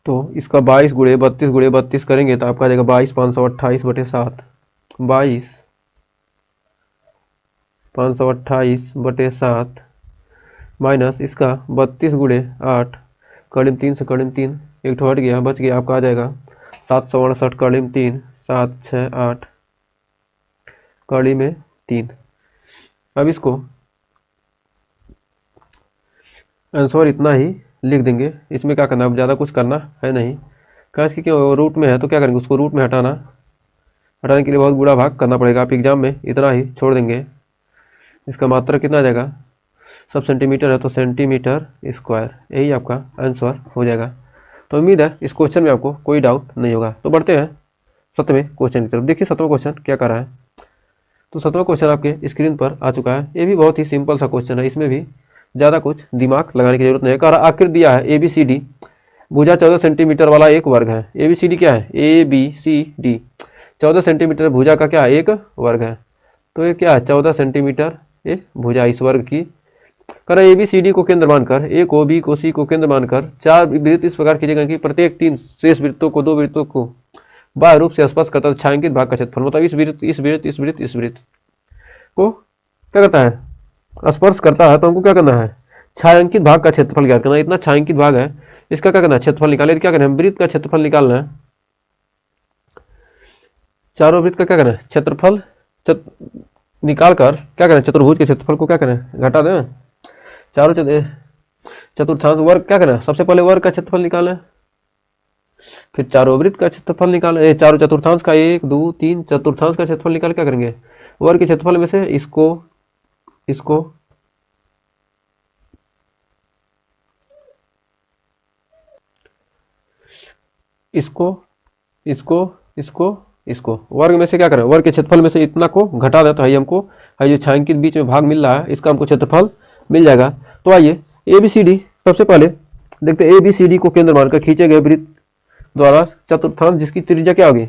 तो इसका 22 गुणे 32 गुणे 32 करेंगे तो आपका आ जाएगा 22,528/7, 22,528/7 माइनस इसका 32 गुणे 8 कर्ण 3 से कर्ण 3 एक ठो हट गया, बच गया, आपका आ जाएगा 768 कर्ण 3, 7 6 8 कड़ी में 3। अब इसको आंसर इतना ही लिख देंगे, इसमें क्या करना है, अब ज़्यादा कुछ करना है नहीं। कैसे कि रूट में है तो क्या करेंगे, उसको रूट में हटाने के लिए बहुत बुरा भाग करना पड़ेगा। आप एग्जाम में इतना ही छोड़ देंगे। इसका मात्रा कितना आ जाएगा, सब सेंटीमीटर है तो सेंटीमीटर स्क्वायर, यही आपका आंसर हो जाएगा। तो उम्मीद है इस क्वेश्चन में आपको कोई डाउट नहीं होगा। तो बढ़ते हैं 7वें क्वेश्चन की तरफ। देखिए 7वां क्वेश्चन क्या कर रहा है। तो 7वां क्वेश्चन आपके स्क्रीन पर आ चुका है। ये भी बहुत ही सिंपल सा क्वेश्चन है, इसमें भी ज़्यादा कुछ दिमाग लगाने की जरूरत नहीं है। कह रहा आकृति दिया है ए बी सी डी, भुजा 14 सेंटीमीटर वाला एक वर्ग है। ए बी सी डी क्या है, A B C D 14 centimetre भुजा का क्या है, एक वर्ग है। तो ये क्या है 14 सेंटीमीटर ये भुजा इस वर्ग की। कह रहा ए बी सी डी को केंद्र मानकर, ए को बी को सी को केंद्र मानकर 4 वृत्त इस प्रकार खींचेगा कि प्रत्येक 3 शेष वृत्तों को 2 वृत्तों को बाह्य रूप से स्पर्श करता है। छायांकित भाग का क्षेत्रफल मतलब इस वृत्त इस वृत्त इस वृत्त इस वृत्त को क्या करता है, स्पर्श करता है। तो हमको क्या करना है, छायांकित भाग का क्षेत्रफल ज्ञात करना है। इतना छायांकित भाग है, इसका क्या करना है, क्षेत्रफल निकाले। क्या करना है, वृत्त का क्षेत्रफल निकालना है। चारों वृत्त का क्या करना है, क्षेत्रफल निकाल कर क्या करें, चतुर्भुज के क्षेत्रफल को क्या करें, घटा दें। चारों चतुर्थांश वर्ग क्या करना है, सबसे पहले वर्ग का क्षेत्रफल निकालें, फिर चारों वृत्त का क्षेत्रफल निकालें, चारों चतुर्थांश का, 1 2 3 चतुर्थांश का क्षेत्रफल निकाल क्या करेंगे, वर्ग के क्षेत्रफल में से इसको इसको इसको इसको इसको इसको वर्ग में से क्या करें, वर्ग के क्षेत्रफल में से इतना को घटा दे, तो है हमको है जो छायांकित बीच में भाग मिल रहा है इसका हमको क्षेत्रफल मिल जाएगा। तो आइए ए बी सी डी, सबसे पहले देखते हैं ए बी सी डी को केंद्र मानकर खींचे गए वृत्त द्वारा चतुर्थांश जिसकी त्रिज्या क्या होगी।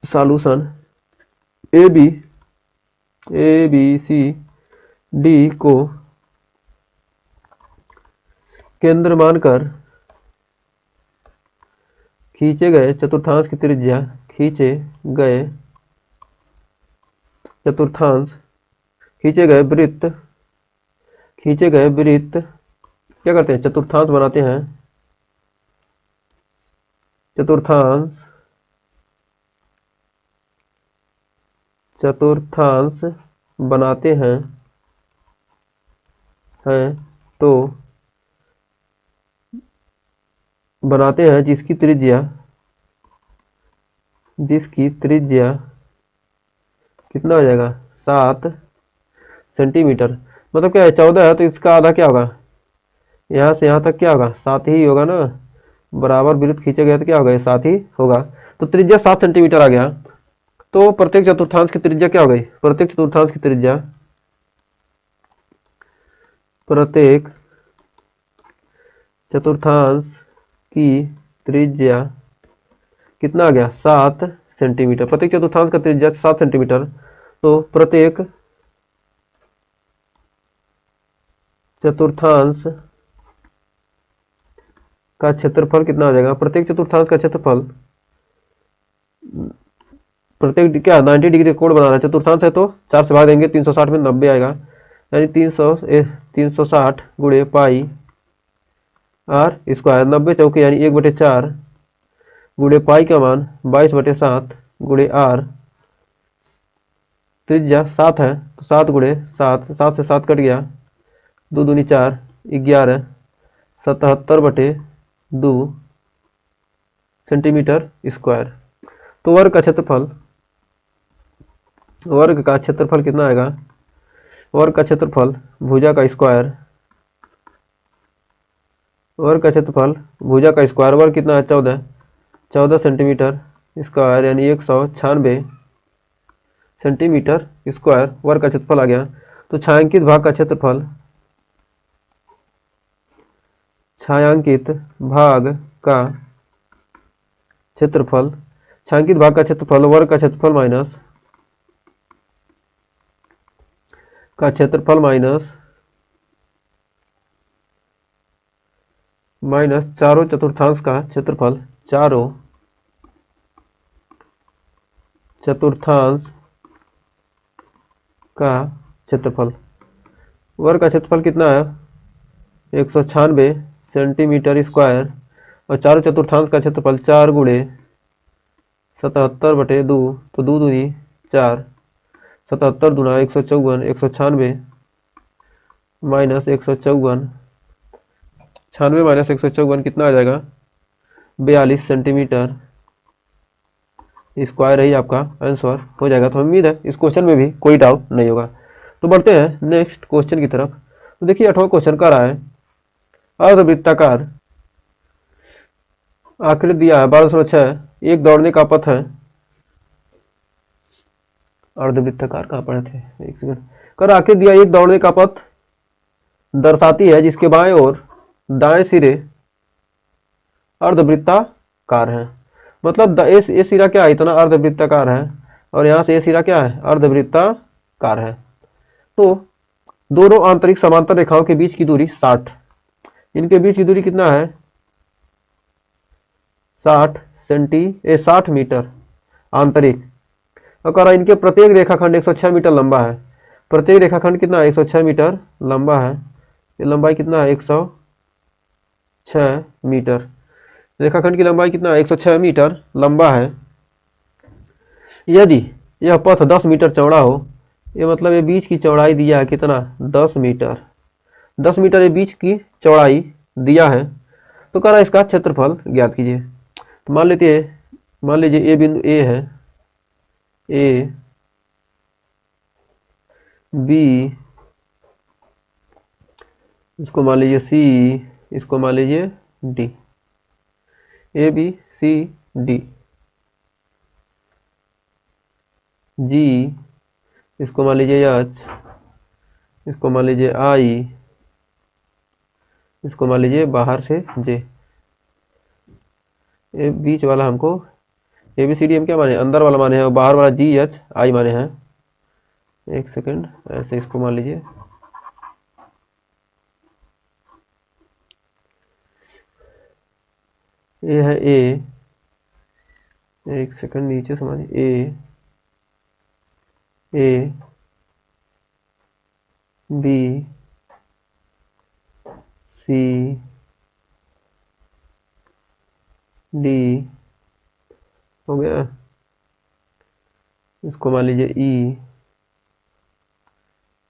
Solution A B C D को केंद्र मानकर खींचे गए चतुर्थांश की त्रिज्या, खींचे गए वृत्त क्या करते हैं, चतुर्थांश बनाते हैं, चतुर्थांश बनाते हैं तो बनाते हैं जिसकी त्रिज्या कितना हो जाएगा, 7 सेंटीमीटर। मतलब क्या है, 14 है तो इसका आधा क्या होगा, यहाँ से यहाँ तक क्या होगा, 7 ही होगा ना, बराबर वृत्त खींचे गए तो क्या होगा, 7 ही होगा। तो त्रिज्या 7 सेंटीमीटर आ गया। तो प्रत्येक चतुर्थांश की त्रिज्या क्या हो गई, प्रत्येक चतुर्थांश की त्रिज्या कितना आ गया, 7 सेंटीमीटर। प्रत्येक चतुर्थांश का त्रिज्या 7 सेंटीमीटर। तो प्रत्येक चतुर्थांश का क्षेत्रफल कितना आ जाएगा, प्रत्येक चतुर्थांश का क्षेत्रफल, प्रत्येक क्या 90 डिग्री कोण बना रहा है, चतुर्थांश है तो 4 से भाग देंगे, 360 में 90 आएगा, यानी 360 गुणे पाई आर स्क्वायर, 90 चौके यानी 1/4 गुणे पाई का मान 22/7 गुणे आर, त्रिज्या 7 है तो 7 गुणे 7, 7 से 7 कट गया, 2 दूनी 4, 11, 77/2 सेंटीमीटर स्क्वायर। तो वर्ग का क्षेत्रफल कितना आएगा, वर्ग का क्षेत्रफल भुजा का स्क्वायर, वर्ग का क्षेत्रफल भुजा का स्क्वायर, वर्ग कितना है, 14 सेंटीमीटर स्क्वायर यानी 196 सेंटीमीटर स्क्वायर वर्ग का क्षेत्रफल आ गया। तो छायांकित भाग का क्षेत्रफल, छायांकित भाग का क्षेत्रफल वर्ग का क्षेत्रफल माइनस चारों चतुर्थांश का क्षेत्रफल, चारों चतुर्थांश का क्षेत्रफल, वर्ग का क्षेत्रफल कितना है, 196 सेंटीमीटर स्क्वायर, और चारों चतुर्थांश का क्षेत्रफल 4 गुणे 77/2, तो 2 दूनी 4, 77 दूना 154, 196 माइनस 154, 96 माइनस 154 कितना आ जाएगा, 42 सेंटीमीटर स्क्वायर ही आपका आंसर हो जाएगा। तो उम्मीद है इस क्वेश्चन में भी कोई डाउट नहीं होगा। तो बढ़ते हैं नेक्स्ट क्वेश्चन की तरफ। तो देखिए 8वां क्वेश्चन कह रहा है अर्धवृत्ताकार आकृति दिया है 12/6, एक दौड़ने का पथ है। अर्धवृत्ताकार कहाँ पढ़े थे, एक सेकंड। कर आकृति दिया एक दौड़ने का पथ दर्शाती है जिसके बाएं और दाएं सिरे अर्धवृत्ताकार है। मतलब ये सिरा क्या है, इतना अर्धवृत्ताकार है, और यहाँ से ये सिरा क्या है, अर्धवृत्ताकार है। तो दोनों आंतरिक समांतर रेखाओं के बीच की दूरी 60, इनके बीच की दूरी कितना है, 60 मीटर आंतरिक। और इनके प्रत्येक रेखाखंड 106 मीटर लंबा है। प्रत्येक रेखाखंड कितना है, 106 मीटर लंबा है। ये लंबाई कितना है, 106 मीटर। रेखाखंड की लंबाई कितना है, 106 मीटर लंबा है। यदि यह पथ 10 मीटर चौड़ा हो, ये मतलब ये बीच की चौड़ाई दिया है कितना, 10 मीटर, 10 मीटर ये बीच की चौड़ाई दिया है, तो कह रहा है इसका क्षेत्रफल ज्ञात कीजिए। तो मान लीजिए ए बिंदु ए है, ए बी, इसको मान लीजिए सी, इसको मान लीजिए D, A B C D, G, इसको मान लीजिए एच, इसको मान लीजिए आई, इसको मान लीजिए बाहर से जे। ये बीच वाला हमको ए बी सी डी हम क्या माने, अंदर वाला माने हैं, और बाहर वाला जी एच आई माने हैं। एक सेकंड, ऐसे इसको मान लीजिए, ये है ए, एक सेकंड नीचे समझिए, ए बी सी डी हो गया, इसको मान लीजिए ई,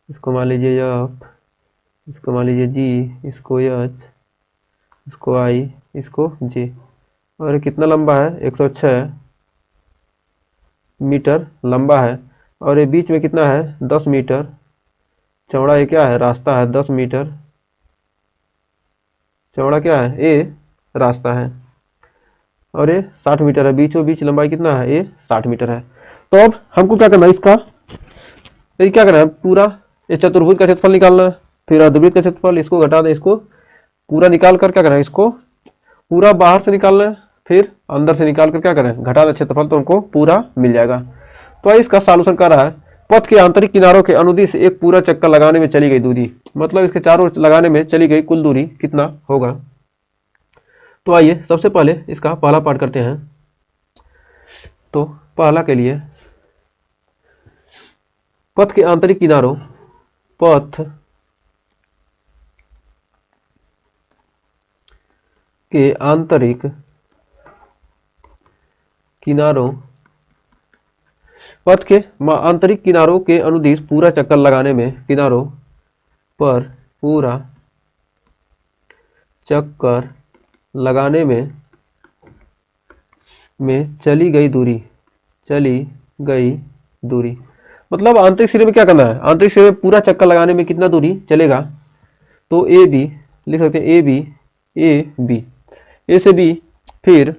इसको मान लीजिए एफ, इसको मान लीजिए जी, इसको एच, इसको आई, इसको जे। और कितना लंबा है, 106 मीटर लंबा है, और ये बीच में कितना है, 10 मीटर चौड़ा। ये क्या है, रास्ता है, 10 मीटर चौड़ा क्या है, ये रास्ता है, और ये 60 मीटर है, बीचों बीच लंबाई कितना है, ये 60 मीटर है। तो अब हमको क्या करना है, इसका ये क्या करना है, पूरा ये चतुर्भुज का क्षेत्रफल निकालना है, फिर अर्धवृत्त का क्षेत्रफल, इसको घटा दें, इसको पूरा निकाल कर क्या करना है, इसको पूरा बाहर से निकालना है, फिर अंदर से निकाल कर क्या करें, घटा दें क्षेत्रफल, तो हमको पूरा मिल जाएगा। तो इसका सॉल्यूशन कर रहा है, पथ के आंतरिक किनारों के अनुदिश एक पूरा चक्कर लगाने में चली गई दूरी, मतलब इसके चारों ओर लगाने में चली गई कुल दूरी कितना होगा। तो आइए सबसे पहले इसका पहला पार्ट करते हैं। तो पहला के लिए पथ के आंतरिक किनारों, पथ के आंतरिक किनारों, पथ के आंतरिक किनारों के अनुदिश पूरा चक्कर लगाने में, किनारों पर पूरा चक्कर लगाने में चली गई दूरी, चली गई दूरी, मतलब आंतरिक सिरे में क्या करना है, आंतरिक सिरे में पूरा चक्कर लगाने में कितना दूरी चलेगा। तो ए बी लिख सकते हैं, ए बी, ए से बी, फिर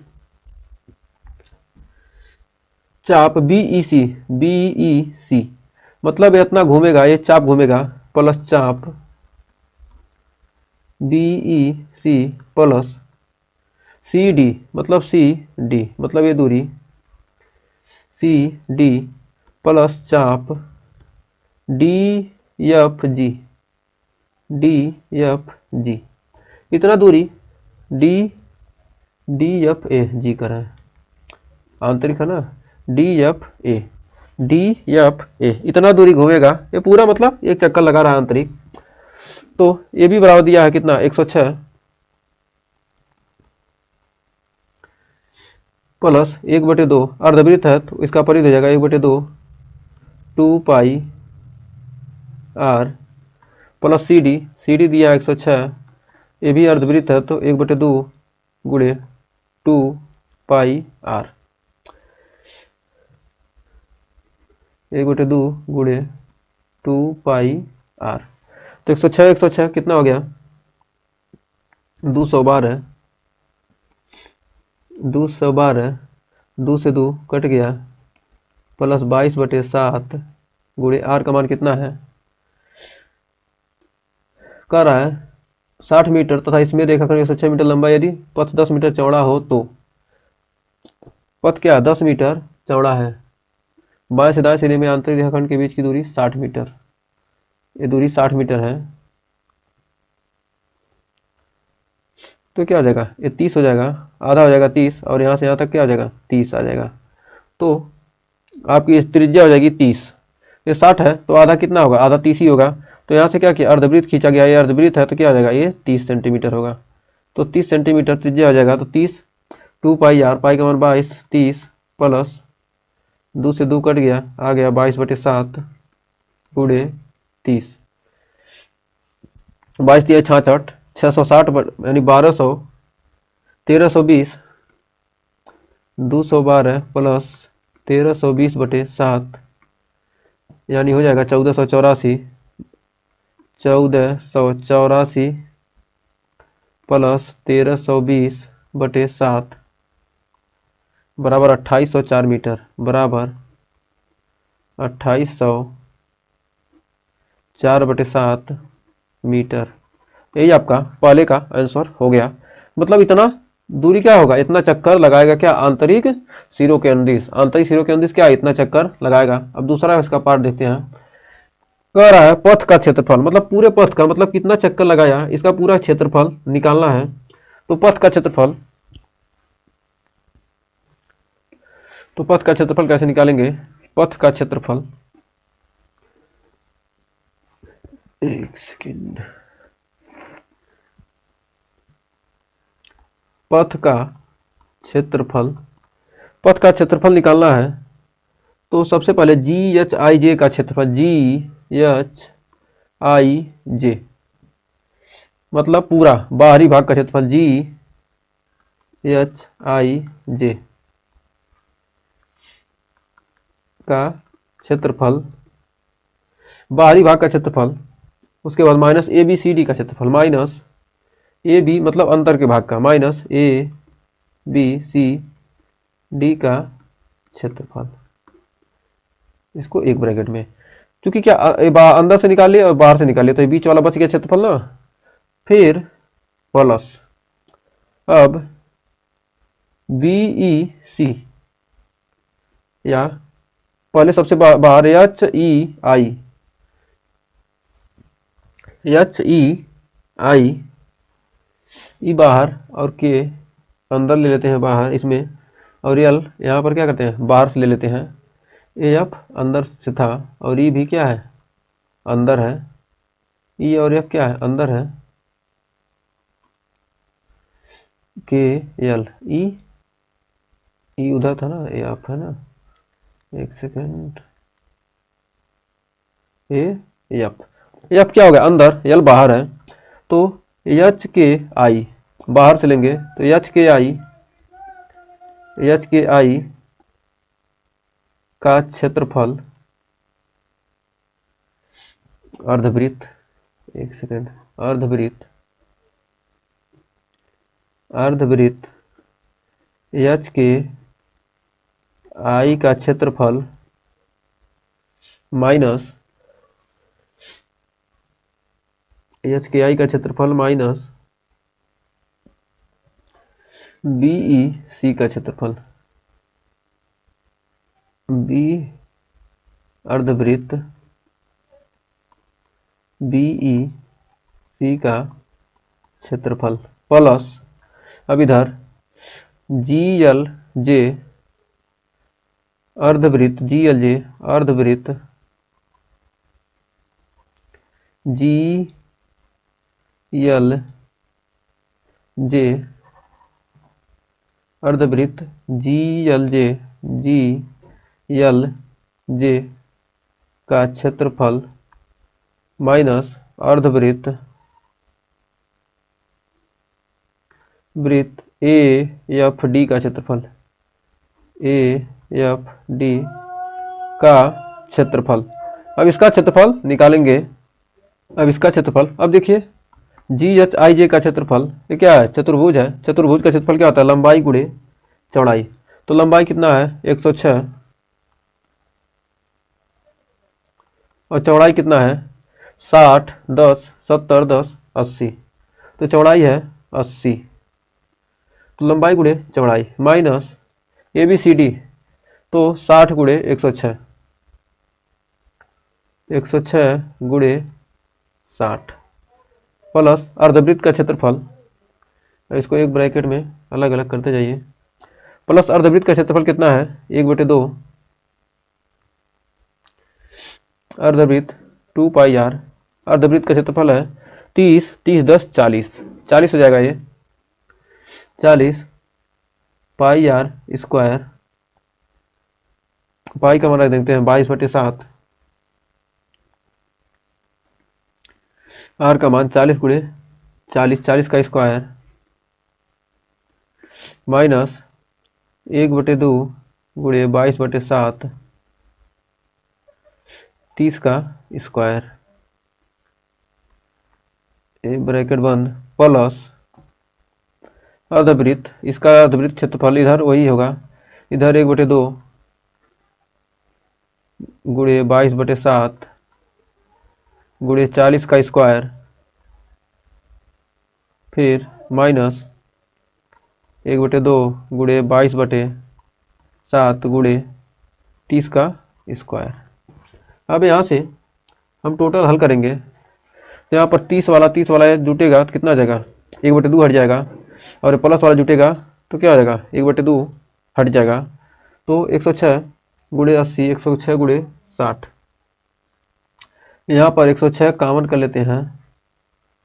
चाप बीई सी, मतलब इतना घूमेगा, ये चाप घूमेगा, प्लस चाप B E C plus C D, मतलब सी डी, मतलब ये दूरी सी डी प्लस चाप डी एफ जी, इतना दूरी डी एफ ए जी करें, आंतरिक है ना, डी एफ ए, इतना दूरी घूमेगा, ये पूरा मतलब एक चक्कर लगा रहा है आंतरिक। तो ये भी बराबर दिया है कितना, 106 प्लस 1/2, अर्धवृत्त है तो इसका परिधि हो जाएगा 1/2, 2 पाई आर प्लस सी डी दिया 106, ये भी अर्धवृत्त है तो 1/2 गुणे 2 पाई आर, 1/2 गुणे 2 पाई आर। तो 106 कितना हो गया, 212, 2 से 2 कट गया, प्लस 22/7 गुणे आर का मान कितना है, कह रहा है 60 मीटर, तथा इसमें देखा करें 106 मीटर लंबा, यदि पथ 10 मीटर चौड़ा हो तो पथ क्या 10 मीटर चौड़ा है, बाएं से दाएं सिरे में आंतरिक रेखाखंड के बीच की दूरी 60 मीटर, ये दूरी 60 मीटर है, तो क्या हो जाएगा, ये 30 हो जाएगा, आधा हो जाएगा 30, और यहाँ से यहाँ तक क्या हो जाएगा, 30 आ जाएगा। तो आपकी त्रिज्या हो जाएगी 30, ये 60 है तो आधा कितना होगा, आधा 30 ही होगा। तो यहाँ से क्या किया, अर्धवृत्त खींचा गया, ये अर्धवृत्त है तो क्या हो जाएगा, ये 30 सेंटीमीटर होगा, तो 30 सेंटीमीटर त्रिज्या हो जाएगा। तो 30 2 पाई आर, पाई का मान 22, 30 प्लस 2 से 2 कट गया, आ गया 22/7 गुणे 30। 22 तिया 66, 660 यानी 1200, 1320, 212 प्लस 1320/7 यानी हो जाएगा 1484। 1484 प्लस 1320/7 बराबर 2804 मीटर, बराबर 2804/7 मीटर। यही आपका पहले का आंसर हो गया। मतलब इतना दूरी क्या होगा, इतना चक्कर लगाएगा क्या आंतरिक सिरों के अंदिश, आंतरिक सिरों के अंदिश क्या इतना चक्कर लगाएगा। अब दूसरा इसका पार्ट देखते हैं। कह रहा है पथ का क्षेत्रफल, मतलब पूरे पथ का, मतलब कितना चक्कर लगाया, इसका पूरा क्षेत्रफल निकालना है। तो पथ का क्षेत्रफल, तो पथ का क्षेत्रफल कैसे निकालेंगे। पथ का क्षेत्रफल, एक सेकेंड, पथ का क्षेत्रफल, पथ का क्षेत्रफल निकालना है तो सबसे पहले GHIJ का क्षेत्रफल, GHIJ मतलब पूरा बाहरी भाग का क्षेत्रफल, GHIJ का क्षेत्रफल, बाहरी भाग का क्षेत्रफल। उसके बाद माइनस ABCD का क्षेत्रफल, माइनस AB मतलब अंतर के भाग का, माइनस ABCD का क्षेत्रफल, इसको एक ब्रैकेट में, क्योंकि क्या अंदर से निकाल लिया और बाहर से निकाल लिया तो ये बीच वाला बच गया क्षेत्रफल ना। फिर प्लस, अब BEC या पहले सबसे बाहर HEI ई बाहर और के अंदर ले लेते हैं बाहर इसमें, और यल यहाँ पर क्या करते हैं बाहर से ले लेते हैं। AF अंदर से था और ई भी क्या है अंदर है, ई और एफ क्या है अंदर है, KL ई उधर था ना, AF है ना, एक सेकेंड, एफ क्या हो गया अंदर, यल बाहर है, तो HKI बाहर से लेंगे तो HKI का क्षेत्रफल अर्धवृत्त, एक सेकेंड, अर्धवृत्त HKI का क्षेत्रफल माइनस HKI का क्षेत्रफल माइनस BEC का क्षेत्रफल, B अर्धवृत्त BEC का क्षेत्रफल प्लस, अब इधर GLJ अर्धवृत्त, GLJ अर्धवृत्त GLJ अर्धवृत्त GLJ का क्षेत्रफल माइनस अर्धवृत्त वृत्त AFD का क्षेत्रफल, AFD का क्षेत्रफल। अब इसका क्षेत्रफल निकालेंगे, अब इसका क्षेत्रफल, अब देखिए GHIJ का क्षेत्रफल ये क्या है चतुर्भुज है, चतुर्भुज का क्षेत्रफल क्या होता है लंबाई गुणे चौड़ाई, तो लंबाई कितना है 106 और चौड़ाई कितना है 60, 10, 70, 10, 80, तो चौड़ाई है 80, तो लंबाई गुणे चौड़ाई माइनस ABCD तो 60 गुणे 106, 106 गुणे 60 प्लस अर्धवृत्त का क्षेत्रफल, इसको एक ब्रैकेट में अलग अलग करते जाइए, प्लस अर्धवृत्त का क्षेत्रफल कितना है 1/2 अर्धवृत्त 2 पाई r, अर्धवृत्त का क्षेत्रफल है 30, 30, 10, 40, 40 हो जाएगा ये 40 पाई r स्क्वायर पाई का मान रख देते हैं 22/7। आर का मान 40 गुणे 40, 40 का स्क्वायर माइनस 1/2 गुणे 22/7 30 का स्क्वायर, ब्रैकेट बंद, प्लस अर्धवृत्त, इसका अर्धवृत्त क्षेत्रफल इधर वही होगा, इधर 1/2 गुणे 22/7 गुणे 40 का स्क्वायर, फिर माइनस 1/2 गुणे 22/7 गुणे 30 का स्क्वायर। अब यहाँ से हम टोटल हल करेंगे तो यहाँ पर 30 वाला जुटेगा तो कितना आ जाएगा, 1/2 हट जाएगा, और प्लस वाला जुटेगा तो क्या आ जाएगा, 1/2 हट जाएगा, तो 106 गुणे 80, 106 गुणे 60। यहाँ पर 106 कॉमन कर लेते हैं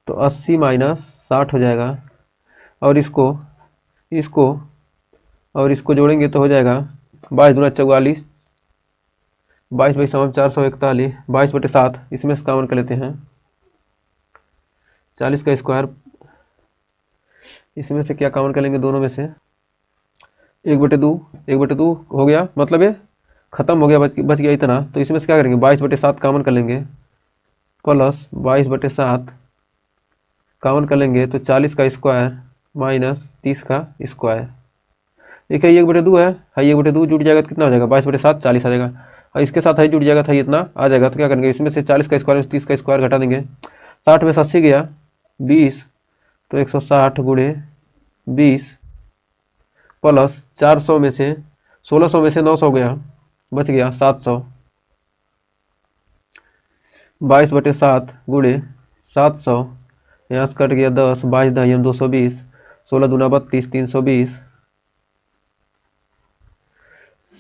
तो 80 माइनस 60 हो जाएगा, और इसको जोड़ेंगे तो हो जाएगा 22 दूना 44, 22/7 441, 22/7 इसमें से कॉमन कर लेते हैं, 40 का स्क्वायर, इसमें से क्या कॉमन कर लेंगे, दोनों में से 1/2 हो गया, मतलब ये खत्म हो गया, बच गया इतना, तो इसमें से क्या करेंगे 22/7 कॉमन कर लेंगे, प्लस 22/7 कॉमन कर लेंगे तो 40 का स्क्वायर माइनस 30 का स्क्वायर। एक है 1/2 है, 1/2 जुट जाएगा तो कितना हो जाएगा, 22/7 40 आ जाएगा, और इसके साथ है जुट जाएगा था, इतना आ जाएगा, तो क्या करेंगे इसमें से 40 का स्क्वायर 30 का स्क्वायर घटा देंगे, 60 में से 80 गया 20, तो 160 गुणे 20 प्लस 400 में से 1600 में से 900 गया, बच गया 700, 22/7 गुणे 700, यहाँ से कट गया 10, 22 दही 220, 16 दूना 32 320,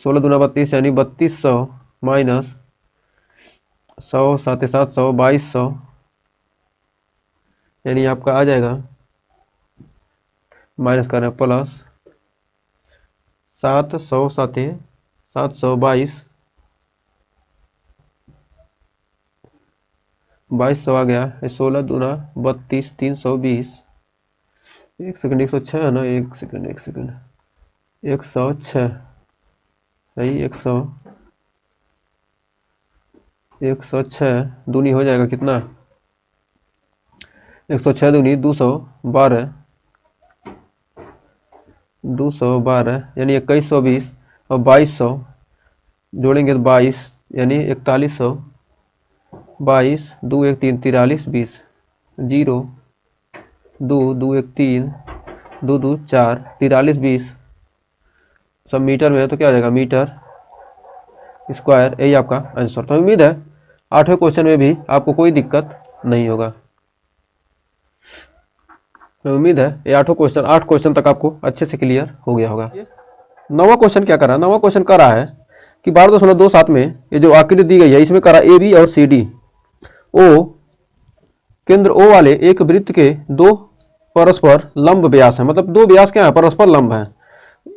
16 दूना 32 यानी 3200 माइनस 100 7 700 2200, यानी आपका आ जाएगा, माइनस करना प्लस 700 7 722 2200 आ गया, 16 दूना 32 320, एक सेकंड 106 है ना, एक सेकंड 106 सही, 106 दूनी हो जाएगा कितना, 106 दूनी 212 यानी 2120, और 2200 जोड़ेंगे तो 22 यानी 4100, 22 2 1 3 43 20, 0 2 2 1 3 2 2 4 43 20, सब मीटर में है तो क्या आ जाएगा मीटर स्क्वायर, यही आपका आंसर। तो उम्मीद है 8वें क्वेश्चन में भी आपको कोई दिक्कत नहीं होगा। उम्मीद है ये 8 क्वेश्चन तक आपको अच्छे से क्लियर हो गया होगा। 9वां क्वेश्चन क्या कर रहा है, 9वां क्वेश्चन कर रहा है कि 12.27 में ये जो आकृति दी गई है इसमें करा ए बी और सी डी ओ, केंद्र ओ वाले एक वृत्त के दो परस्पर लंब व्यास हैं, मतलब दो व्यास क्या है, परस्पर लंब हैं,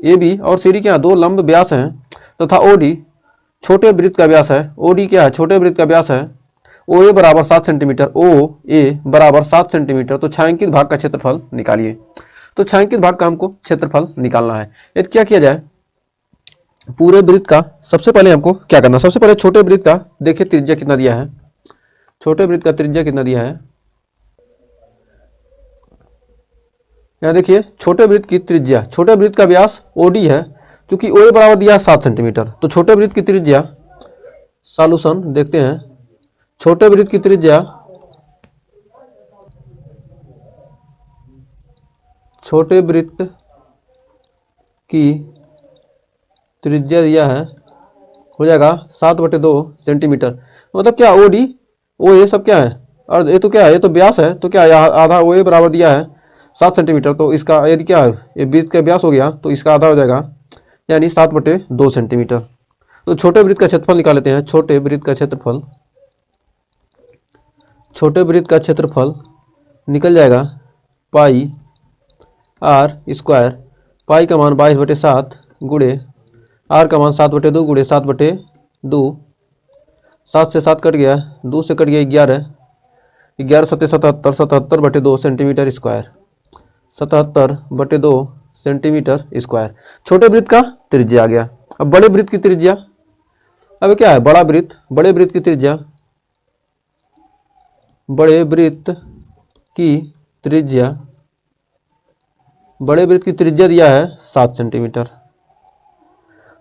ए बी और सी डी क्या है, दो लंब व्यास हैं, तथा ओ डी छोटे वृत्त का व्यास है, ओ डी क्या है, छोटे वृत्त का व्यास है, ओ ए बराबर 7 सेंटीमीटर, ओ ए बराबर 7 सेंटीमीटर, तो छायांकित भाग का क्षेत्रफल निकालिए। तो छायांकित भाग का हमको क्षेत्रफल निकालना है। यदि क्या किया जाए, पूरे वृत्त का सबसे पहले हमको क्या करना, सबसे पहले छोटे वृत्त का देखिए त्रिज्या कितना दिया है, छोटे वृत्त का त्रिज्या कितना दिया है, यहाँ देखिए छोटे वृत्त की त्रिज्या, छोटे वृत्त का व्यास ओडी है, क्योंकि ओ ए बराबर दिया है 7 सेंटीमीटर, तो छोटे वृत्त की त्रिज्या, सॉल्यूशन देखते हैं, छोटे वृत्त की त्रिज्या, छोटे वृत्त की त्रिज्या दिया है, हो जाएगा 7/2 सेंटीमीटर, मतलब क्या ओडी ओ ए सब क्या है, और ये तो क्या है, ये तो व्यास है, तो क्या है आधा ओ ए बराबर दिया है 7 सेंटीमीटर, तो इसका यदि क्या है ये वृत्त का व्यास हो गया तो इसका आधा हो जाएगा, यानी 7/2 सेंटीमीटर। तो छोटे वृत्त का क्षेत्रफल निकाल लेते हैं, छोटे वृत्त का क्षेत्रफल, छोटे वृत्त का क्षेत्रफल निकल जाएगा पाई आर स्क्वायर, पाई का मान 22/7 गुणे आर का मान 7/2 गुणे 7/2, 7 से 7 कट गया, 2 से कट गया 11, 11 सत्ते 77, 77/2 सेंटीमीटर स्क्वायर, 77/2 सेंटीमीटर स्क्वायर। छोटे वृत्त का त्रिज्या आ गया। अब बड़े वृत्त की त्रिज्या, अब क्या है, बड़ा वृत्त, बड़े वृत्त की त्रिज्या, बड़े वृत्त की त्रिज्या, बड़े वृत्त की त्रिज्या दिया है 7 सेंटीमीटर।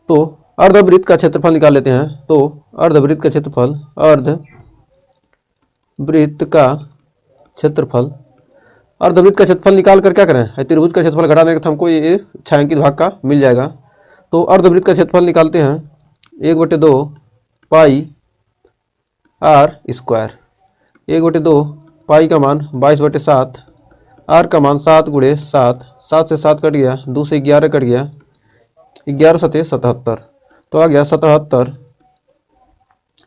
तो अर्धवृत्त का क्षेत्रफल निकाल लेते हैं। तो अर्धवृत्त का क्षेत्रफल, अर्धवृत्त का क्षेत्रफल, अर्धवृत्त का क्षेत्रफल निकाल कर क्या करें, त्रिभुज का क्षेत्रफल घटा देंगे तो हमको ये छायांकित भाग का मिल जाएगा। तो अर्धवृत्त का क्षेत्रफल निकालते हैं, 1/2 पाई आर स्क्वायर, 1/2 पाई का मान 22/7, आर का मान 7 गुणे 7, 7 से 7 कट गया, 2 से 11 कट गया, 11 सत्ते 77, तो आ गया 77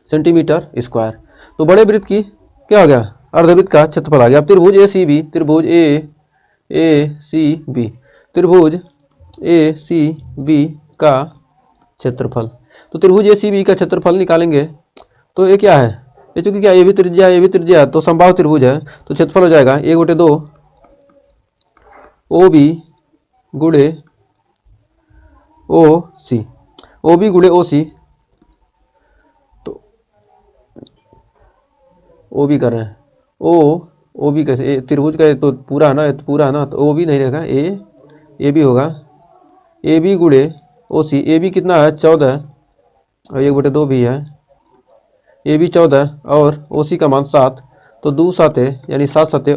सेंटीमीटर स्क्वायर। तो बड़े वृत्त की क्या हो गया, अर्धवृत्त का क्षेत्रफल आ गया। अब त्रिभुज ए सी बी, त्रिभुज ए सी बी, त्रिभुज ए सी बी का क्षेत्रफल, तो त्रिभुज ए सी बी का क्षेत्रफल निकालेंगे। तो ये क्या है, ये चूंकि क्या, ये भी त्रिज्या है, ये भी त्रिज्या है, तो समबाहु त्रिभुज है, तो क्षेत्रफल हो जाएगा 1/2 ओ बी गुणे ओ सी, ओ बी गुणे ओ सी, तो ओ बी कर रहे हैं, ओ बी कैसे, त्रिभुज का तो पूरा है ना, तो पूरा है ना, तो ओ बी नहीं रहेगा, ए बी होगा, ए बी गुणे ओ सी, ए बी कितना है 14 और 1/2 भी है, ए बी 14 और ओ सी का मान 7, तो 2 7 यानी 7 7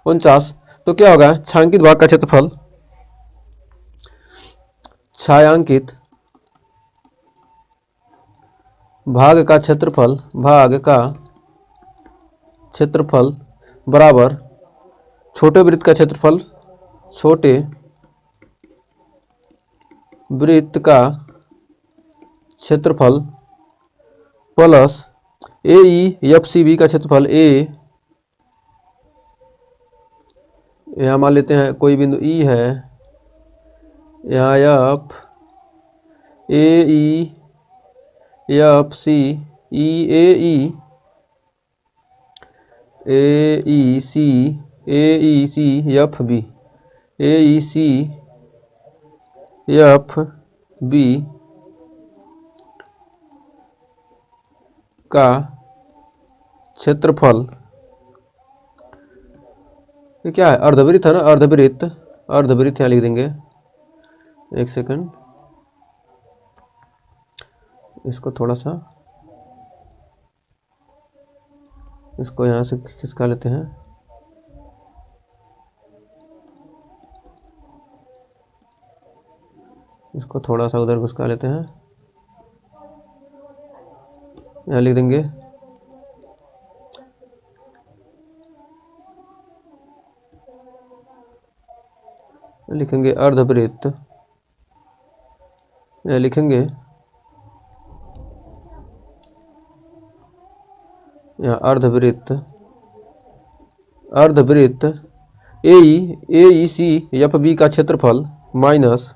49। तो क्या होगा, छायांकित भाग का क्षेत्रफल, छायांकित भाग का क्षेत्रफल, भाग का क्षेत्रफल बराबर छोटे वृत्त का क्षेत्रफल, छोटे वृत्त का क्षेत्रफल प्लस ए ई एफ सी बी का क्षेत्रफल, ए यहाँ मान लेते हैं कोई बिंदु ई है, यहाँ एफ, ए ई एफ सी, ई सी, ए ई सी एफ बी, ए ई सी एफ बी का क्षेत्रफल, ये क्या है, अर्धवृत्त है ना, अर्धवृत्त, अर्धवृत्त यहाँ लिख देंगे, एक सेकंड, इसको थोड़ा सा, इसको यहाँ से खिसका लेते हैं, इसको थोड़ा सा उधर घुसका लेते हैं, यहाँ लिख देंगे लिखेंगे अर्धवृत्त, लिखेंगे यहाँ अर्धवृत्त, अर्धवृत्त ए ई सी एफ बी का क्षेत्रफल माइनस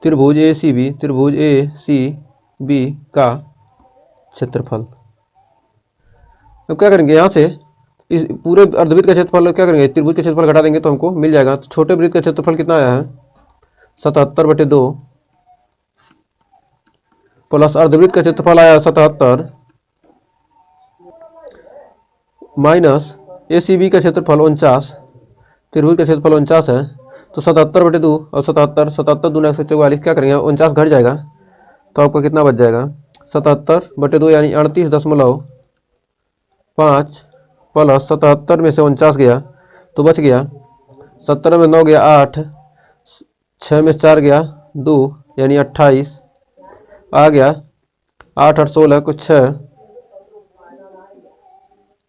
त्रिभुज ए सी बी, त्रिभुज ए सी बी का क्षेत्रफल। अब क्या करेंगे, यहाँ से इस पूरे अर्धवृत्त का क्षेत्रफल क्या करेंगे, त्रिभुज का क्षेत्रफल घटा देंगे तो हमको मिल जाएगा। तो छोटे वृत्त का क्षेत्रफल कितना आया है, 77/2 प्लस अर्धवृत्त का क्षेत्रफल आया 77 माइनस ए सी बी का क्षेत्रफल 49, त्रिभुज का क्षेत्रफल 49 है, तो 77/2 और 77, 77 दूना 144, क्या करेंगे 49 घट जाएगा, तो आपका कितना बच जाएगा 77/2 यानी 38.5 प्लस 77 में से 49 गया तो बच गया 17 में 9 गया 8, 6 में 4 गया 2 यानी 28 आ गया, 8 8 16 कुछ 6,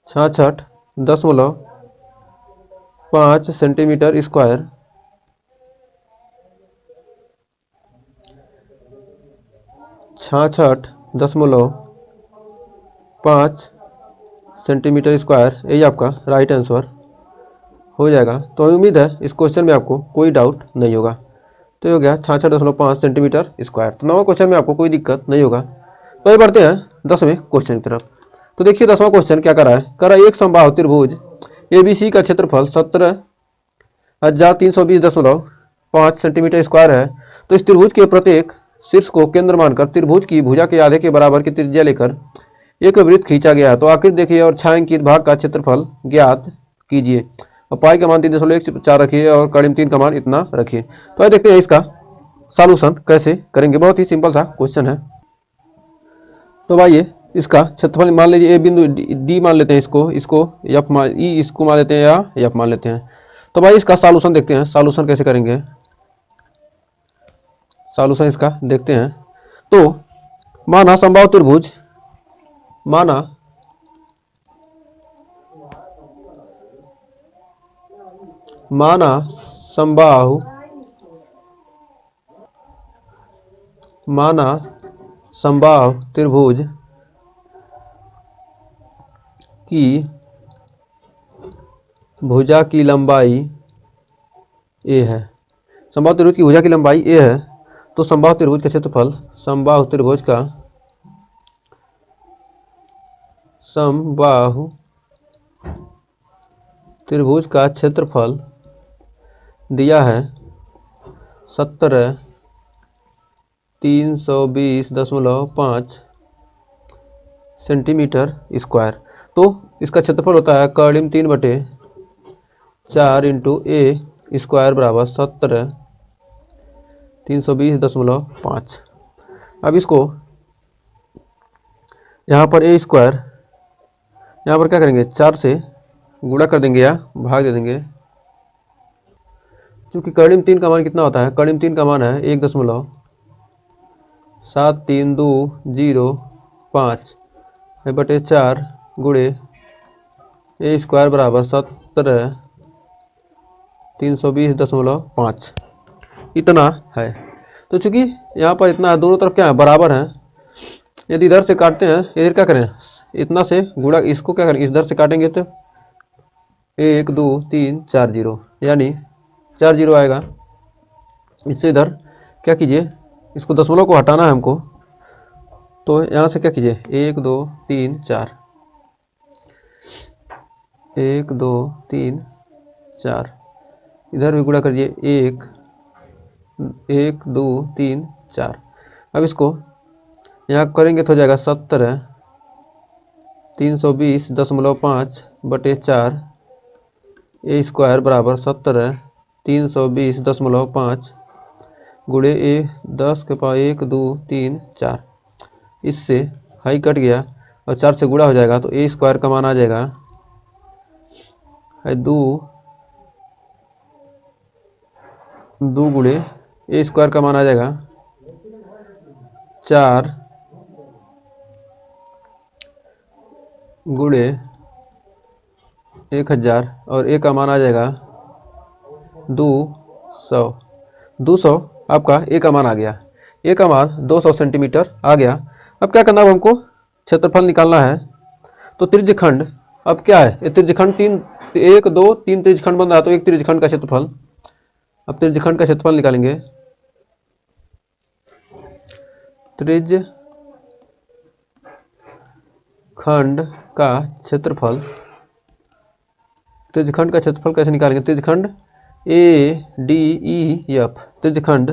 66.5 सेंटीमीटर स्क्वायर, 66.5 सेंटीमीटर स्क्वायर, यही आपका राइट आंसर हो जाएगा। तो उम्मीद है इस क्वेश्चन में आपको कोई डाउट नहीं होगा। तो ये हो गया 66.5 सेंटीमीटर स्क्वायर। तो 9वां क्वेश्चन में आपको कोई दिक्कत नहीं होगा। तो ये बढ़ते हैं 10वें क्वेश्चन की तरफ। तो देखिए 10वां क्वेश्चन क्या कर रहा है, कर रहा है एक समबाहु त्रिभुज ABC का क्षेत्रफल 17,320.5 सेंटीमीटर स्क्वायर है। तो इस त्रिभुज के प्रत्येक शीर्ष को केंद्र मानकर त्रिभुज की भुजा के आधे के बराबर की त्रिज्या लेकर एक वृत्त खींचा गया है। तो आकृति देखिए और छायांकित भाग का क्षेत्रफल ज्ञात कीजिए। और पाई का मान 3.14 रखिए और कड़िम 3 का मान इतना रखिए। तो आइए देखते हैं इसका सॉल्यूशन कैसे करेंगे। बहुत ही सिंपल सा क्वेश्चन है। तो भाई इसका क्षेत्रफल मान लीजिए ए बिंदु डी मान लेते हैं, इसको एफ मान ई इसको मान लेते हैं या एफ मान लेते हैं। तो भाई इसका सॉल्यूशन देखते हैं, सॉल्यूशन कैसे करेंगे, सॉल्यूशन इसका देखते हैं। तो माना समबाहु त्रिभुज, माना समबाहु त्रिभुज की भुजा की लंबाई ए है। समबाहु त्रिभुज की भुजा की लंबाई ए है। तो समबाहु त्रिभुज का क्षेत्रफल, समबाहु त्रिभुज का क्षेत्रफल दिया है 17,320.5 सेंटीमीटर स्क्वायर। तो इसका क्षेत्रफल होता है कर्डिम 3/4 इंटू ए स्क्वायर बराबर 17,320.5। अब इसको यहाँ पर ए स्क्वायर, यहाँ पर क्या करेंगे 4 से गुणा कर देंगे या भाग दे देंगे। क्योंकि कर्डिम 3 का मान कितना होता है, कर्डिम 3 का मान है 1.7320 बटे 4 गुणे ए स्क्वायर बराबर 17,320.5 इतना है। तो चूंकि यहाँ पर इतना है, दोनों तरफ क्या है बराबर है। यदि इधर से काटते हैं, इधर क्या करें इतना से गुणा, इसको क्या करें इधर से काटेंगे तो 1 2 3 4 0 यानी 4 0 आएगा। इससे इधर क्या कीजिए, इसको दशमलव को हटाना है हमको। तो यहाँ से क्या कीजिए 1 2 3 4, 1 2 3 4, इधर भी गुणा करिए 1 2 3 4। अब इसको यहाँ करेंगे तो हो जाएगा 17,320.5 बटे 4 ए स्क्वायर बराबर 17,320.5 गुणे ए 10 के पावर 1 2 3 4। इससे हाई कट गया और 4 से गुणा हो जाएगा तो ए स्क्वायर का मान आ जाएगा 2 गुणे ए स्क्वायर का मान आ जाएगा 4 गुणे 1000 और ए का मान आ जाएगा 200 आपका ए का मान आ गया। ए का मान 200 सेंटीमीटर आ गया। अब क्या करना है हमको, क्षेत्रफल निकालना है। तो त्रिज्यखंड अब क्या है, ये त्रिज्यखंड 1 2 3 त्रिज्यखंड बन रहा है। तो एक त्रिज्यखंड का क्षेत्रफल, अब त्रिज्यखंड का क्षेत्रफल निकालेंगे। त्रिज्यखंड का क्षेत्रफल, त्रिज्यखंड का क्षेत्रफल कैसे निकालेंगे, त्रिज्यखंड ADEF, त्रिज्यखंड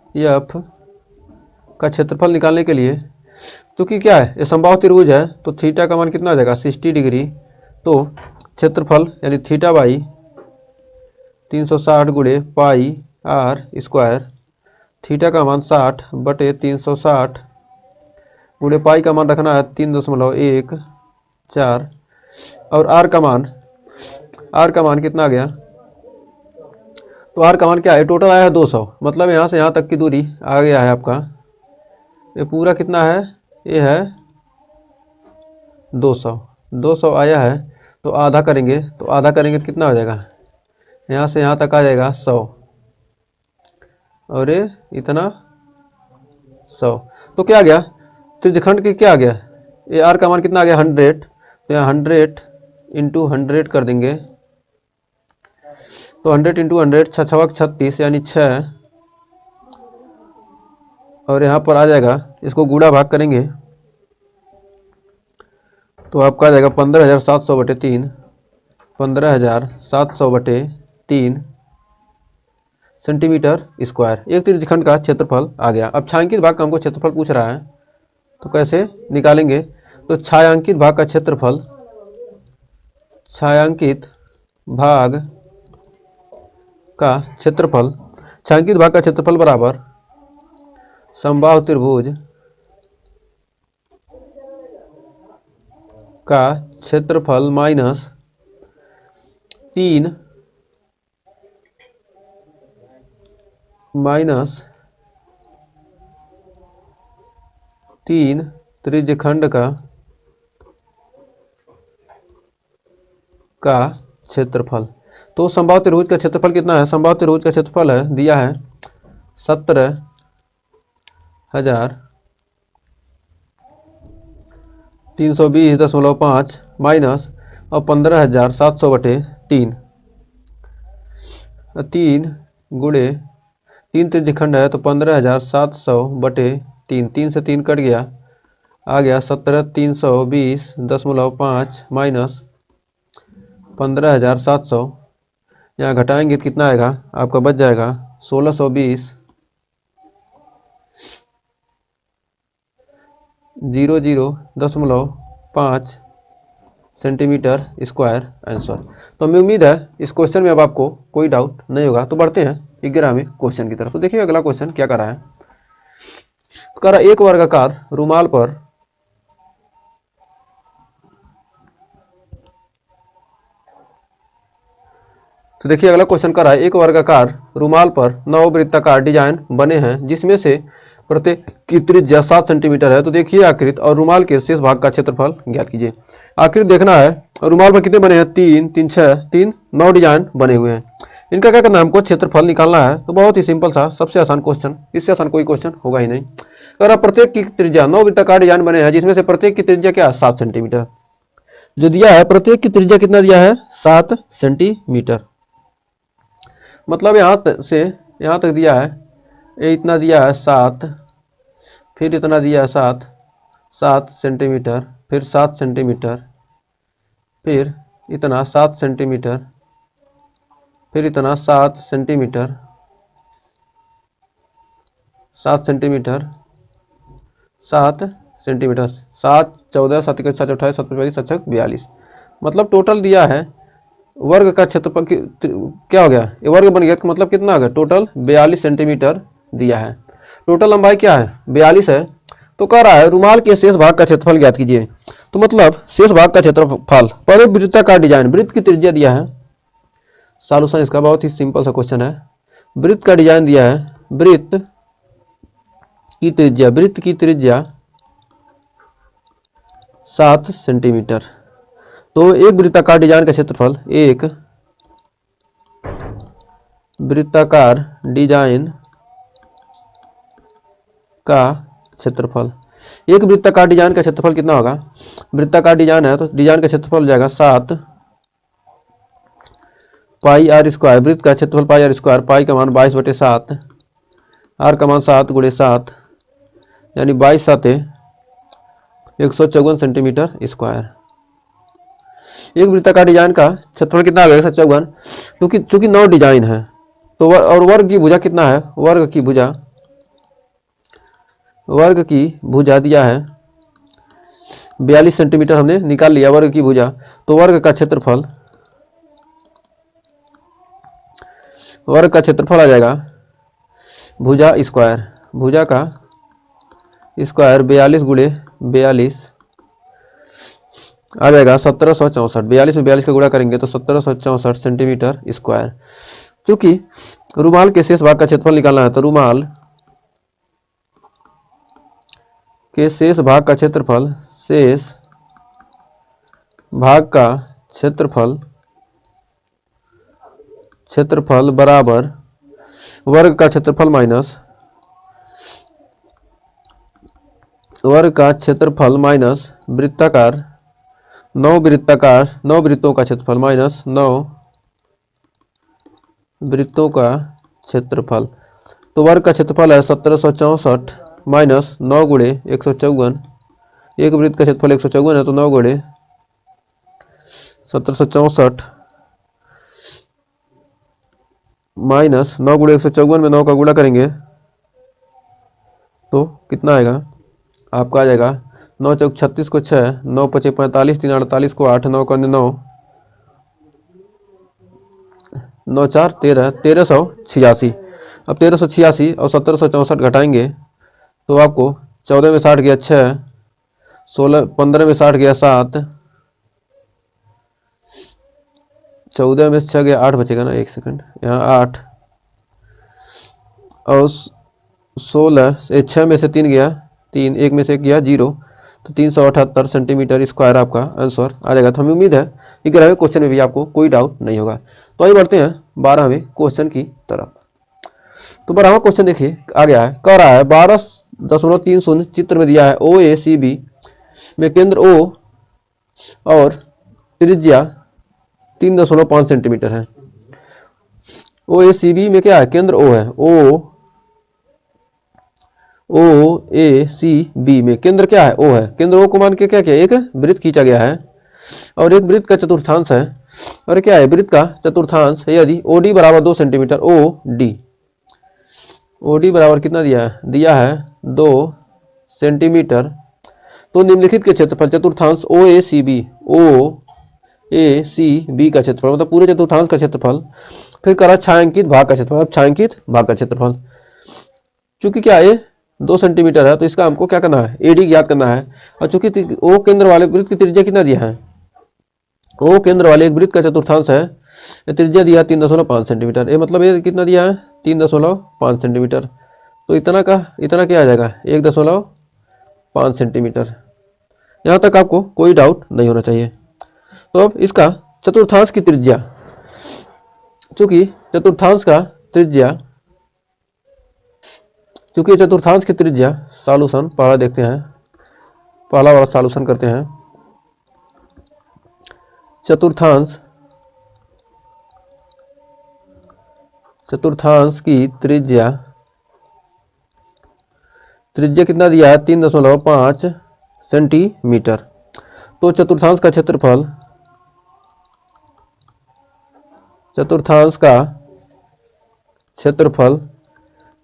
ADEF का क्षेत्रफल निकालने के लिए, क्योंकि क्या है ये समबाहु त्रिभुज है तो थीटा का मान कितना आ जाएगा 60 डिग्री। तो क्षेत्रफल यानी थीटा बाई 360 गुणे पाई आर स्क्वायर, थीटा का मान 60 बटे 360 गुणे पाई का मान रखना है 3.14 और आर का मान कितना आ गया। तो आर का मान क्या है, टोटल आया है 200, मतलब यहाँ से यहाँ तक की दूरी आ गया है आपका। ये पूरा कितना है, ये है 200 आया है। तो आधा करेंगे तो कितना हो जाएगा, यहाँ से यहाँ तक आ जाएगा 100 और ये इतना 100। तो क्या आ गया त्रिज्यखंड की, क्या आ गया, ये आर का मान कितना आ गया 100। तो यहाँ 100 इंटू 100 कर देंगे तो 100 इंटू 100 छः छवक 36 यानी 6, और यहाँ पर आ जाएगा, इसको गुणा भाग करेंगे तो आपका आ जाएगा 15,700/3, 15,700/3 सेंटीमीटर स्क्वायर। एक त्रिज्यखंड का क्षेत्रफल आ गया। अब छायांकित भाग का हमको क्षेत्रफल पूछ रहा है, तो कैसे निकालेंगे? तो छायांकित भाग का क्षेत्रफल, छायांकित भाग का क्षेत्रफल, छायांकित भाग का क्षेत्रफल बराबर समबाहु त्रिभुज का क्षेत्रफल माइनस 3 त्रिज्यखंड का क्षेत्रफल। तो समबाहु त्रिभुज का क्षेत्रफल कितना है? समबाहु त्रिभुज का क्षेत्रफल है, दिया है 17,320.5 माइनस और 15,700/3, 3 गुणे 3 त्रिज्यखंड है तो 15,700/3, 3 से 3 कट गया, आ गया 17,320.5 माइनस 15,700, यहाँ घटाएंगे तो कितना आएगा? आपका बच जाएगा 1620.5 सेंटीमीटर स्क्वायर आंसर। तो हमें उम्मीद है इस क्वेश्चन में अब आपको कोई डाउट नहीं होगा। तो बढ़ते हैं 11वें क्वेश्चन की तरफ। तो देखिए अगला क्वेश्चन क्या कर रहा है। तो कह रहा है एक वर्गाकार रुमाल पर तो देखिए अगला क्वेश्चन कर रहा है एक वर्गाकार रुमाल पर 9 वृत्ताकार डिजाइन बने हैं जिसमें से प्रत्येक की त्रिज्या 7 सेंटीमीटर है। तो देखिए आकृति और रुमाल के शेष भाग का क्षेत्रफल ज्ञात कीजिए। आकृति देखना है, रुमाल पर कितने बने हैं? 3 3 6 3 9 डिजाइन बने हुए हैं। इनका क्या करना है? हमको क्षेत्रफल निकालना है। तो बहुत ही सिंपल सा, सबसे आसान क्वेश्चन, इससे आसान कोई क्वेश्चन होगा ही नहीं। अगर प्रत्येक की त्रिज्या 9 वृत्ताकार डिजाइन बने हैं जिसमें से प्रत्येक की त्रिज्या क्या है? 7 सेंटीमीटर। जो दिया है प्रत्येक की त्रिज्या कितना दिया है? 7 सेंटीमीटर। मतलब यहाँ से यहाँ तक दिया है, ये इतना दिया है 7, फिर इतना दिया है 7 सेंटीमीटर, फिर 7 सेंटीमीटर, फिर इतना 7 सेंटीमीटर, फिर इतना 7 सेंटीमीटर, 7 सेंटीमीटर, 7 सेंटीमीटर, 7 14 7 21 7 28 7 25 7 42। मतलब टोटल दिया है वर्ग का क्षेत्रफल क्या हो गया? ये वर्ग बन गया, मतलब कितना हो गया? टोटल 42 सेंटीमीटर दिया है। टोटल लंबाई क्या है? 42 है। तो कह रहा है रुमाल के शेष भाग का क्षेत्रफल ज्ञात कीजिए। तो मतलब शेष भाग का क्षेत्रफल पर एक वृत्ताकार डिजाइन, वृत्त की त्रिज्या दिया है। सॉल्यूशन इसका बहुत ही सिंपल सा क्वेश्चन है। वृत्त का डिजाइन दिया है, वृत्त की त्रिज्या 7 सेंटीमीटर। तो एक वृत्ताकार डिजाइन का क्षेत्रफल, एक वृत्ताकार डिजाइन का क्षेत्रफल, एक वृत्ताकार डिजाइन का क्षेत्रफल कितना होगा? वृत्ताकार डिजाइन है तो डिजाइन का क्षेत्रफल हो जाएगा 7 पाई आर स्क्वायर। वृत्त का क्षेत्रफल पाई आर स्क्वायर, पाई का मान 22/7, आर का मान 7 × 7 यानी 22 7 154 सेंटीमीटर स्क्वायर। एक वृत्ताकार डिजाइन का क्षेत्रफल कितना आ गया? 154। चूंकि 9 डिजाइन है तो और वर्ग की भुजा कितना है? वर्ग की भुजा दिया है 42 सेंटीमीटर, हमने निकाल लिया वर्ग की भुजा। तो वर्ग का क्षेत्रफल आ जाएगा भुजा स्क्वायर, भुजा का स्क्वायर 42 × 42 आ जाएगा 1764। 42 में 42 का गुणा करेंगे तो 1764 सेंटीमीटर स्क्वायर। चूंकि रुमाल के शेष भाग का क्षेत्रफल निकालना है तो रुमाल के शेष भाग का क्षेत्रफल बराबर वर्ग का क्षेत्रफल माइनस वृत्ताकार नौ वृत्तों का क्षेत्रफल माइनस 9 वृत्तों का क्षेत्रफल। तो वर्ग का क्षेत्रफल है 1764 माइनस 9 गुणे 154। एक वृत्त का क्षेत्रफल 154 है, तो 9 गुणे 1764 माइनस 9 गुणे 154 में 9 का गुणा करेंगे तो कितना आएगा आपका, आ जाएगा 9 चौक 36 को 6, 9 पचे 45, 3 48 को 8, 9 का 9, 9 4 13, 1386। अब 1386 और 1764 घटाएंगे तो आपको 14 में 60 गया 6, 16 15 में 60 गया 7, 14 में 6 गया 8 बचेगा ना, एक सेकंड, यहाँ 8 और 16 6 में से 3 गया 3, 1 में से 1 गया 0, तो 378 सेंटीमीटर स्क्वायर आपका आंसर आ जाएगा। तो हमें उम्मीद है कि 11वें क्वेश्चन में भी आपको कोई डाउट नहीं होगा। तो आइए बढ़ते हैं 12वें क्वेश्चन की तरफ। तो 12वां क्वेश्चन देखिए आ गया है, कह रहा है 12.30 चित्र में दिया है OACB में केंद्र O और त्रिज्या 3.5 सेंटीमीटर है। OACB में क्या है, केंद्र O है, OACB में केंद्र क्या है, O है। केंद्र O को मान के क्या किया, एक वृत्त खींचा गया है और एक वृत्त का चतुर्थांश है, और क्या है, वृत्त का चतुर्थांश है। यदि OD बराबर 2 सेंटीमीटर, OD बराबर कितना दिया है 2 सेंटीमीटर, तो निम्नलिखित के क्षेत्रफल चतुर्थांश OACB का क्षेत्रफल, मतलब पूरे चतुर्थांश का क्षेत्रफल, फिर करा छायांकित भाग का क्षेत्रफल। अब छायांकित भाग का क्षेत्रफल चूंकि क्या है 2 सेंटीमीटर है, तो इसका हमको क्या करना है, AD ज्ञात करना है। और चूंकि O केंद्र वाले वृत्त की त्रिज्या कितना दिया है, O केंद्र वाले एक वृत्त का चतुर्थांश है, त्रिज्या दिया 3.5 सेंटीमीटर, ये मतलब ये कितना दिया है 3.5 सेंटीमीटर, तो इतना क्या आ जाएगा 1.5 सेंटीमीटर। यहाँ तक आपको कोई डाउट नहीं होना चाहिए। तो अब इसका चतुर्थांश की त्रिज्या, चूंकि चतुर्थांश की त्रिज्या सॉल्यूशन पहला देखते हैं, पहला वाला सॉल्यूशन करते हैं। चतुर्थांश की त्रिज्या कितना दिया है 3.5 सेंटीमीटर। तो चतुर्थांश का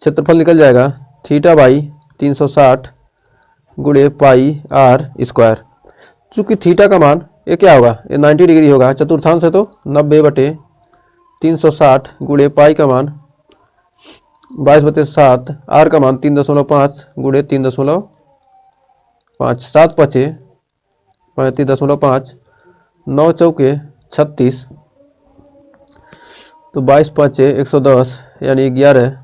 क्षेत्रफल निकल जाएगा थीटा बाई 360 गुणे पाई आर स्क्वायर। चूंकि थीटा का मान ये क्या होगा, ये 90 डिग्री होगा, चतुर्थांश है तो 90/360 गुणे पाई का मान 22/7, आर का मान 3.5 गुणे 3.5, 7 पचे 35.5, 9 चौके 36, तो 22 पाँचे 110 यानी 11।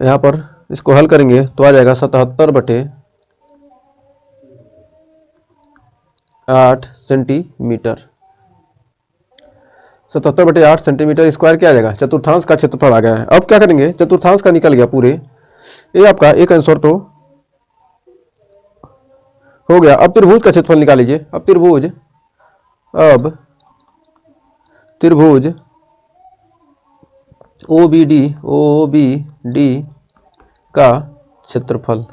यहाँ पर इसको हल करेंगे तो आ जाएगा 77/8 सेंटीमीटर। 77/8 सेंटीमीटर स्क्वायर क्या आ जाएगा, चतुर्थांश का क्षेत्रफल आ गया है। अब क्या करेंगे, चतुर्थांश का निकल गया पूरे, ये आपका एक आंसर तो हो गया। अब त्रिभुज का क्षेत्रफल निकाल लीजिए। अब त्रिभुज OBD का क्षेत्रफल,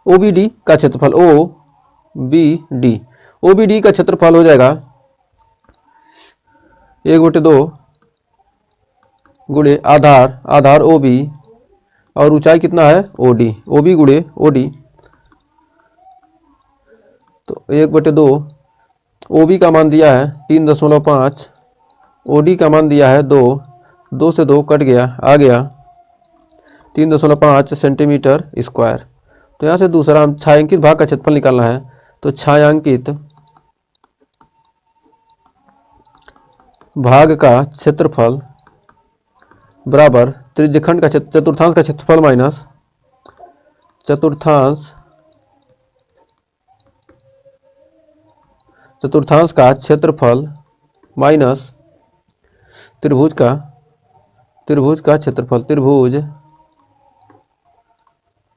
OBD का क्षेत्रफल हो जाएगा 1/2 गुणे आधार OB और ऊंचाई कितना है OB गुणे OD, तो 1/2 OB का मान दिया है 3.5, OD का मान दिया है 2 से 2 कट गया, आ गया 3.5 सेंटीमीटर स्क्वायर। तो यहाँ से दूसरा हम छायांकित भाग का क्षेत्रफल निकालना है, तो छायांकित भाग का क्षेत्रफल बराबर त्रिज्यखंड का चतुर्थांश का क्षेत्रफल माइनस चतुर्थांश का क्षेत्रफल माइनस त्रिभुज का क्षेत्रफल, त्रिभुज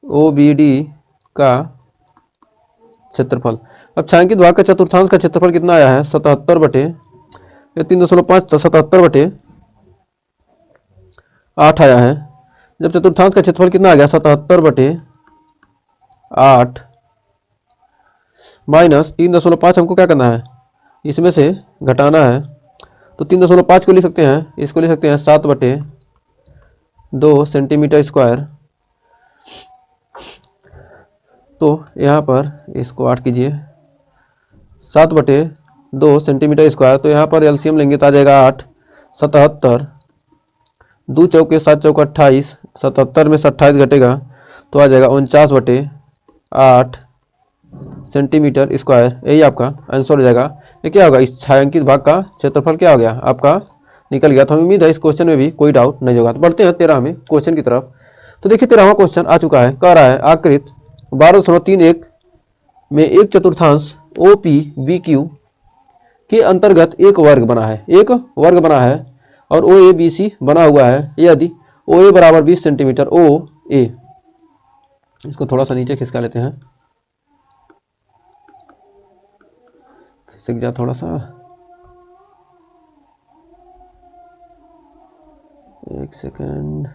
OBD का क्षेत्रफल। अब छायांकित भाग का चतुर्थांश का क्षेत्रफल कितना आया है 77 बटे 3.5 77 बटे 8 आया है। जब चतुर्थांश का क्षेत्रफल कितना आ गया 77 बटे 8 माइनस 3.5 हमको क्या करना है इसमें से घटाना है, तो 3.5 को लिख सकते हैं, इसको लिख सकते हैं 7 बटे 2 सेंटीमीटर स्क्वायर। तो यहाँ पर इसको 8 कीजिए, 7 बटे 2 सेंटीमीटर स्क्वायर। तो यहाँ पर एलसीएम लेंगे तो आ जाएगा 8 77 2 चौके 7 चौका 28, 77 में से 28 घटेगा तो आ जाएगा 49 बटे 8 सेंटीमीटर स्क्वायर। यही आपका आंसर हो जाएगा। ये क्या होगा इस छायांकित भाग का क्षेत्रफल क्या हो गया आपका निकल गया। तो हमें उम्मीद है इस क्वेश्चन में भी कोई डाउट नहीं होगा। तो बढ़ते हैं 13वें क्वेश्चन की तरफ। तो देखिए 13वां क्वेश्चन आ चुका है, कह रहा है आकृत 12.31 में एक चतुर्थांश ओ पी बी क्यू के अंतर्गत एक वर्ग बना है, एक वर्ग बना है और ओ ए बी सी बना हुआ है। यदि ओ ए बराबर 20 सेंटीमीटर ओ ए, इसको थोड़ा सा नीचे खिसका लेते हैं, खिसक जा थोड़ा सा, एक सेकंड,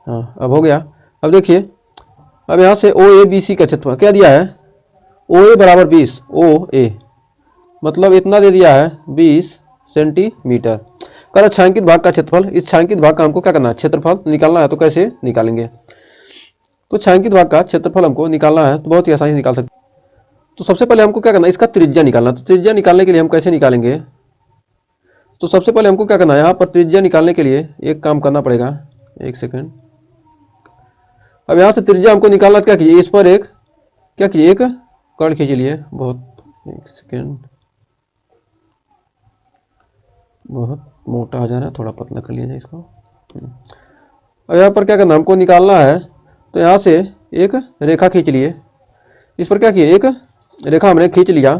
हाँ अब हो गया। अब देखिए अब यहाँ से ओ ए बी सी का क्षेत्रफल क्या दिया है, ओ ए बराबर 20 ओ ए मतलब इतना दे दिया है 20 सेंटीमीटर। कर छायांकित भाग का क्षेत्रफल, इस छायांकित भाग का हमको क्या करना है क्षेत्रफल निकालना है। तो कैसे निकालेंगे, तो छायांकित भाग का क्षेत्रफल हमको निकालना है तो बहुत ही आसानी से निकाल सकते। तो सबसे पहले हमको क्या करना है इसका त्रिज्या निकालना। तो त्रिज्या निकालने के लिए हम कैसे निकालेंगे, तो सबसे पहले हमको क्या करना है यहाँ पर त्रिज्या निकालने के लिए एक काम करना पड़ेगा, एक सेकेंड। अब यहाँ से त्रिज्या हमको निकालना, क्या कीजिए इस पर एक क्या कीजिए एक कर्ण खींच लिए, बहुत, एक सेकेंड, बहुत मोटा हो जा रहा है, थोड़ा पतला कर लिया जाए इसको। अब यहाँ पर क्या करना हमको निकालना है, तो यहाँ से एक रेखा खींच लिए, इस पर क्या किए एक रेखा हमने खींच लिया,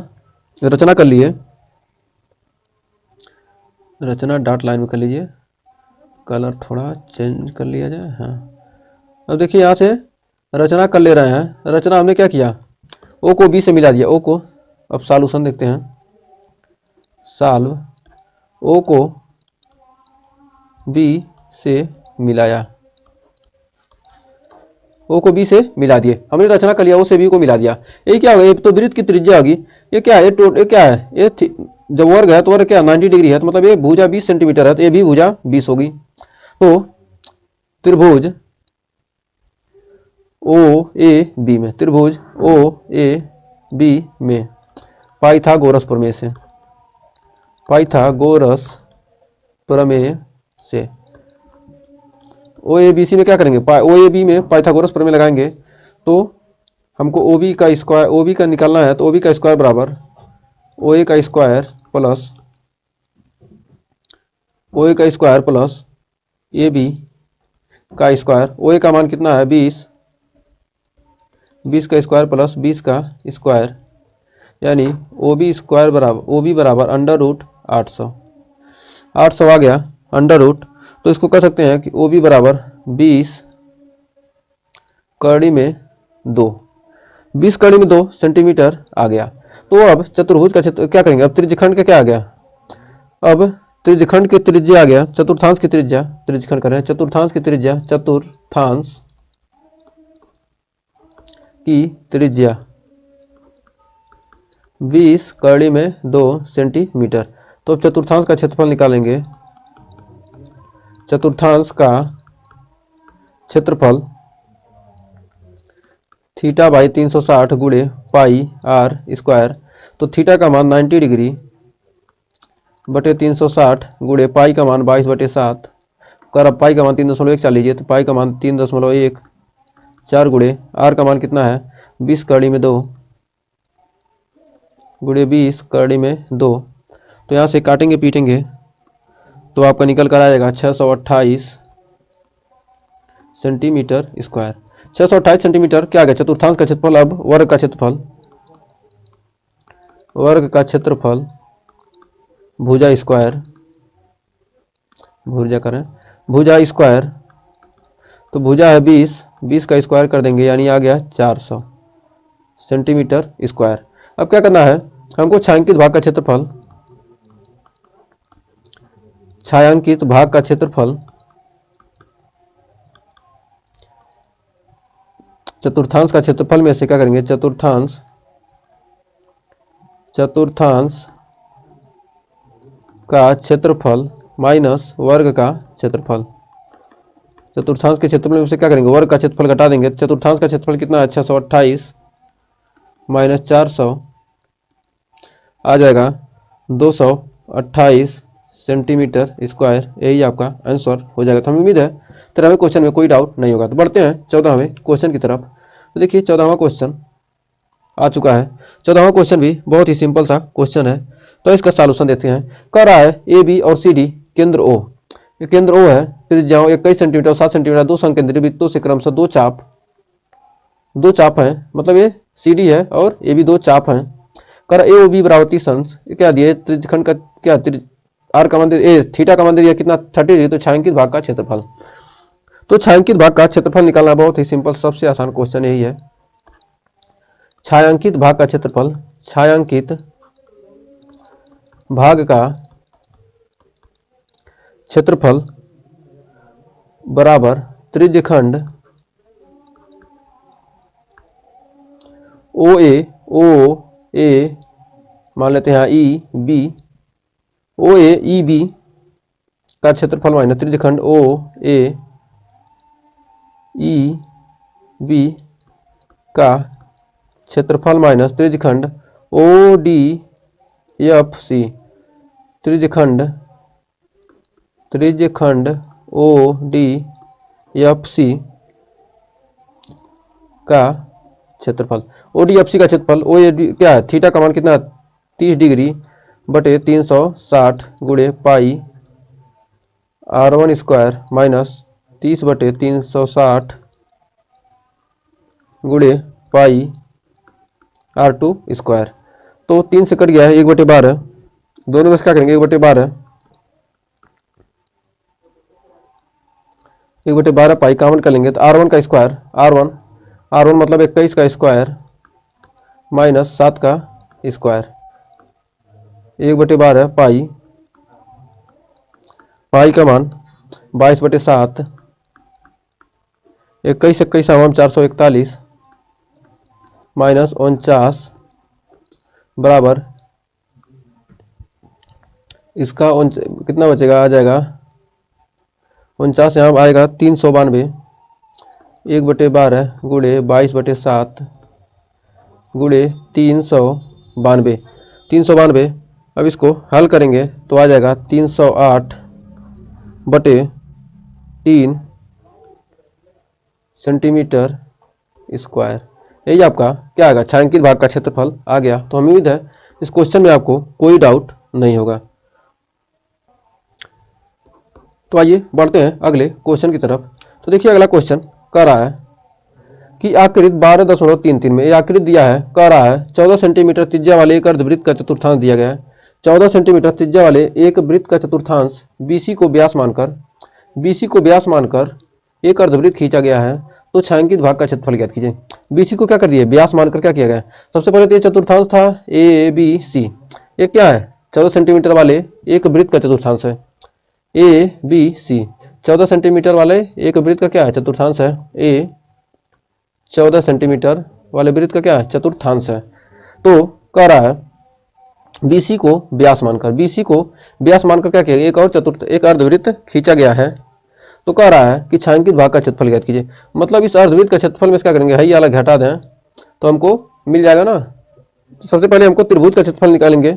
रचना कर लिए, रचना डॉट लाइन में कर लीजिए, कलर थोड़ा चेंज कर लिया जाए। हाँ अब देखिए यहाँ से रचना कर ले रहे हैं, रचना हमने क्या किया ओ को बी से मिला दिया, ओ को, अब सॉल्यूशन देखते हैं, सॉल्व, ओ को बी से मिलाया, ओ को बी से मिला दिए, हमने रचना कर लिया, ओ से बी को मिला दिया। ये क्या होगा, ये तो वृत्त की त्रिज्या होगी, ये क्या है ये क्या है, ये जब वर्ग है तो वर्ग क्या 90 डिग्री है, तो मतलब ये भुजा 20 सेंटीमीटर है, तो ये भी भुजा 20 होगी। तो त्रिभुज ओ ए बी में, त्रिभुज ओ ए बी में पाइथागोरस प्रमेय से, पाइथागोरस प्रमेय से ओ ए बी सी में क्या करेंगे, ओ ए बी में पाइथागोरस प्रमेय लगाएंगे तो हमको ओ बी का स्क्वायर, ओ बी का निकालना है, तो ओ बी का स्क्वायर बराबर ओ ए का स्क्वायर प्लस ओ ए का स्क्वायर प्लस ए बी का स्क्वायर। ओ ए का मान कितना है 20, 20 का स्क्वायर प्लस 20 का स्क्वायर, यानी ओ बी स्क्वायर बराबर ओ बी बराबर अंडर रूट 800, 800 आ गया अंडर रूट। तो इसको कह सकते हैं कि ओ बी बराबर 20 कड़ी में 2, 20 कड़ी में 2 सेंटीमीटर आ गया। तो अब चतुर्भुज का क्षेत्र क्या करेंगे, अब त्रिज्यखंड का क्या आ गया, अब त्रिज्यखंड की त्रिज्या आ गया, चतुर्थांश की त्रिज्या, त्रिज्यखंड कर रहे हैं, चतुर्थांश की त्रिज्या, चतुर्थांश की त्रिज्या 20 कड़ी में 2 सेंटीमीटर। तो अब चतुर्थांश का क्षेत्रफल निकालेंगे, चतुर्थांश का क्षेत्रफल थीटा बाई 360 गुणे पाई आर स्क्वायर। तो थीटा का मान 90 डिग्री बटे 360 गुणे पाई का मान 22/7, कर अब पाई का मान 3.1 लीजिए, तो पाई का मान 3.14 गुणे आर का मान कितना है 20 कड़ी में 2 गुणे 20 कड़ी में 2। तो यहाँ से काटेंगे पीटेंगे तो आपका निकल कर आएगा 628 सेंटीमीटर स्क्वायर। 628 सेंटीमीटर क्या आ गया चतुर्थांश का क्षेत्रफल। अब वर्ग का क्षेत्रफल, वर्ग का क्षेत्रफल भुजा स्क्वायर, भुजा करें भुजा स्क्वायर, तो भुजा है 20 20 का स्क्वायर कर देंगे यानी आ गया 400 सेंटीमीटर स्क्वायर। अब क्या करना है हमको, छायांकित भाग का क्षेत्रफल, छायांकित भाग का क्षेत्रफल चतुर्थांश का क्षेत्रफल में से क्या करेंगे, चतुर्थांश का क्षेत्रफल माइनस वर्ग का क्षेत्रफल। चतुर्थांश के क्षेत्रफल में से क्या करेंगे, वर्ग का क्षेत्रफल घटा देंगे। चतुर्थांश का क्षेत्रफल कितना है, 628 माइनस 400 आ जाएगा 228 सेंटीमीटर स्क्वायर। यही आपका आंसर हो जाएगा। तो हमें उम्मीद है 13वें क्वेश्चन में कोई डाउट नहीं होगा। तो बढ़ते हैं 14वें क्वेश्चन की तरफ। तो देखिए 14वां क्वेश्चन आ चुका है। 14वां क्वेश्चन भी बहुत ही सिंपल सा क्वेश्चन है, तो इसका सॉल्यूशन देते हैं। कह रहा है ए बी और सी डी केंद्र ओ, ये केंद्र ओ है, त्रिज्याओं 21 सेंटीमीटर और 7 सेंटीमीटर दो संकेंद्रित वृत्तों से क्रमशः दो चाप हैं, मतलब ये सी डी है और ए बी दो चाप हैं। कर ए ओ बी बराबर 30 अंश, ये क्या दिए, त्रिज्यखंड का क्या आर का मान ए थीटा का मान दिया कितना 30 डिग्री। तो छायांकित भाग का क्षेत्रफल, तो छायांकित भाग का क्षेत्रफल निकालना बहुत ही सिंपल, सबसे आसान क्वेश्चन यही है। छायांकित भाग का क्षेत्रफल, छायांकित भाग का क्षेत्रफल बराबर त्रिज्यखंड ओ ए मान लेते हैं ई बी, ओ ए ई बी का क्षेत्रफल माइनस त्रिज्यखंड ओ ए ई बी का क्षेत्रफल माइनस त्रिज्यखंड ओ डी एफ सी, त्रिज्यखंड ओ डी एफ सी का क्षेत्रफल। ओ डी एफ सी का क्षेत्रफल, ओ ए क्या है, थीटा का मान कितना 30 डिग्री बटे 360 गुणे पाई R1 स्क्वायर माइनस 30 बटे 360 गुणे पाई R2 स्क्वायर। तो 3 से कट गया है 1/12, दोनों में से क्या करेंगे 1/12, 1/12 पाई कॉमन कर लेंगे तो R1 का स्क्वायर, R1 मतलब 21 का स्क्वायर माइनस 7 का स्क्वायर, 1/12 पाई का मान 22/7, 21 441 माइनस 49 बराबर इसका कितना बचेगा, आ जाएगा 49, यहाँ आएगा 392, 1/12 गुणे 22/7 गुणे 392। अब इसको हल करेंगे तो आ जाएगा 308/3 सेंटीमीटर स्क्वायर। यही आपका क्या आएगा, छायांकित भाग का क्षेत्रफल आ गया। तो हमें उम्मीद है इस क्वेश्चन में आपको कोई डाउट नहीं होगा। तो आइए बढ़ते हैं अगले क्वेश्चन की तरफ। तो देखिए अगला क्वेश्चन कह रहा है कि आकृति 12.33 में, ये आकृति दिया है, कह रहा है 14 सेंटीमीटर त्रिज्या वाले एक अर्धवृत्त का चतुर्थांश दिया गया है। 14 सेंटीमीटर त्रिज्या वाले एक वृत्त का चतुर्थांश BC को व्यास मानकर एक अर्धवृत्त खींचा गया है। तो छायांकित भाग का क्षेत्रफल ज्ञात कीजिए। BC को क्या कर दिया, व्यास मानकर क्या किया गया। सबसे पहले तो ये चतुर्थांश था ABC, ये क्या है 14 सेंटीमीटर वाले एक वृत्त का चतुर्थांश है। ABC 14 सेंटीमीटर वाले एक वृत्त का क्या है, चतुर्थांश है। 14 सेंटीमीटर वाले वृत्त का क्या है, चतुर्थांश है। तो कह रहा है BC को व्यास मानकर क्या किया, एक अर्धवृत्त खींचा गया है। तो कह रहा है कि छायांकित भाग का क्षेत्रफल ज्ञात कीजिए। मतलब इस अर्धवृत्त का क्षेत्रफल में क्या करेंगे, है ये वाला घटा दें तो हमको मिल जाएगा ना। तो सबसे पहले हमको त्रिभुज का क्षेत्रफल निकालेंगे,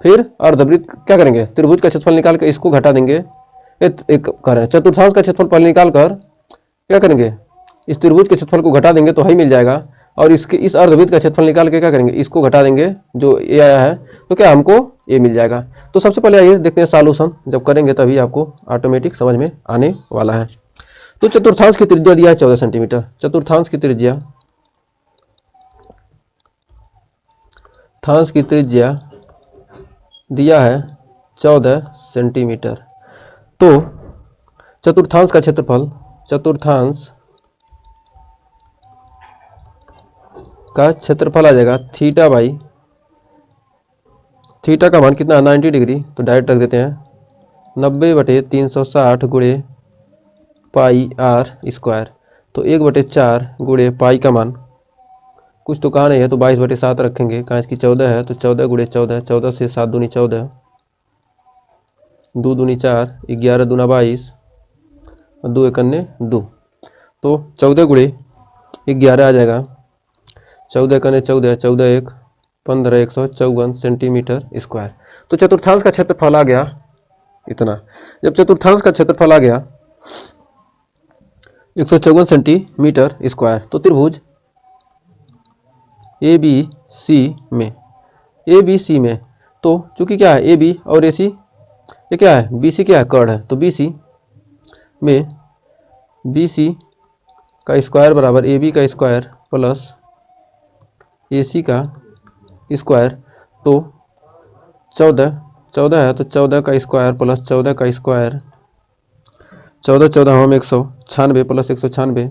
फिर अर्धवृत्त क्या करेंगे, त्रिभुज का क्षेत्रफल निकाल कर इसको घटा देंगे। एक करें चतुर्थांश का क्षेत्रफल पहले निकाल कर क्या करेंगे, इस त्रिभुज के क्षेत्रफल को घटा देंगे तो ही मिल जाएगा। और इसके इस अर्धवृत्त का क्षेत्रफल निकाल के क्या करेंगे, इसको घटा देंगे जो ए आया है, तो क्या हमको ए मिल जाएगा। तो सबसे पहले आइए देखते हैं सॉल्यूशन, जब करेंगे तभी आपको ऑटोमेटिक समझ में आने वाला है। तो चतुर्थांश की त्रिज्या दिया है 14 सेंटीमीटर, चतुर्थांश की त्रिज्या दिया है 14 सेंटीमीटर। तो चतुर्थांश का क्षेत्रफल, चतुर्थांश का क्षेत्रफल आ जाएगा थीटा बाई, थीटा का मान कितना है 90 डिग्री, तो डायरेक्ट रख देते हैं 90/360 गुणे पाई आर स्क्वायर। तो 1/4 गुणे पाई का मान कुछ तो कहा नहीं है, तो 22/7 रखेंगे, कहाँ इसकी 14 है तो 14 गुणे 14, 14 से 7 दूनी 14, 2 दूनी 4, 11 दूना 22 और 2 एकन्ने 2, तो 14 गुणे 11 आ जाएगा, 14 एकन्ने 14, 14 1 15, 154 सेंटीमीटर स्क्वायर। तो चतुर्थांश का क्षेत्रफल आ गया इतना। जब चतुर्थांश का क्षेत्रफल आ गया 154 सेंटीमीटर स्क्वायर, तो त्रिभुज ए बी सी में, ए बी सी में, तो चूंकि क्या है ए बी और ए सी, ये क्या है बी सी, क्या है कर्ण है, तो बी सी में बी सी का स्क्वायर बराबर ए बी का स्क्वायर प्लस ए सी का स्क्वायर, तो 14 है तो 14 का स्क्वायर प्लस 14 का स्क्वायर, 14 14 हम 196 प्लस 196,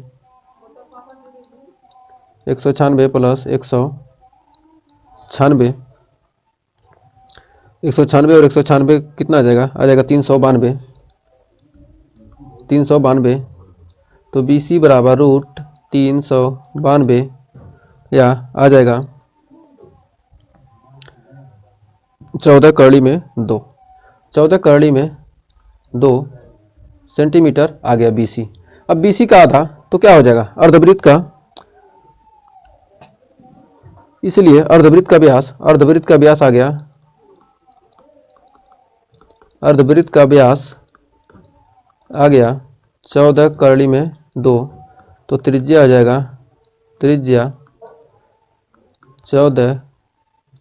196 प्लस 196, 196 और 196 कितना आ जाएगा 392, 392, तो बी सी बराबर रूट 392 या आ जाएगा 14 कड़ी में 2, 14 कड़ी में 2 सेंटीमीटर आ गया बी सी। अब बी सी का आधा तो क्या हो जाएगा अर्धवृत्त का, इसलिए अर्धवृत्त का व्यास, अर्धवृत्त का व्यास आ गया, अर्धवृत्त का व्यास आ गया 14 कड़ी में 2, तो त्रिज्या आ जाएगा, त्रिज्या 14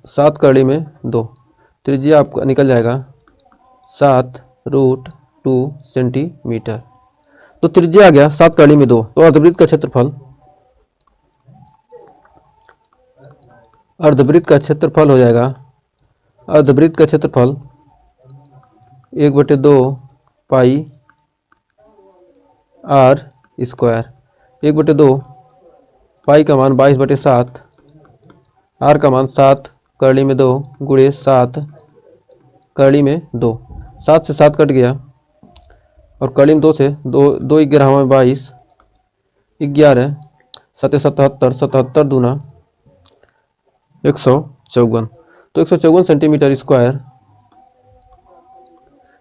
7 कड़ी में 2, त्रिज्या आपका निकल जाएगा 7√2 सेंटीमीटर। तो त्रिज्या आ गया 7 कड़ी में 2, तो अर्धवृत्त का क्षेत्रफल, अर्धवृत्त का क्षेत्रफल हो जाएगा, अर्धवृत्त का क्षेत्रफल 1/2 पाई आर स्क्वायर, 1/2 पाई का मान 22/7, आर का मान 7 कड़ी में 2 गुणे 7 कड़ी में 2, 7 से 7 कट गया और कड़ी में 2 से 2 2 11 में 22, 11 7 77, 77 दूना 154, तो 154 सेंटीमीटर स्क्वायर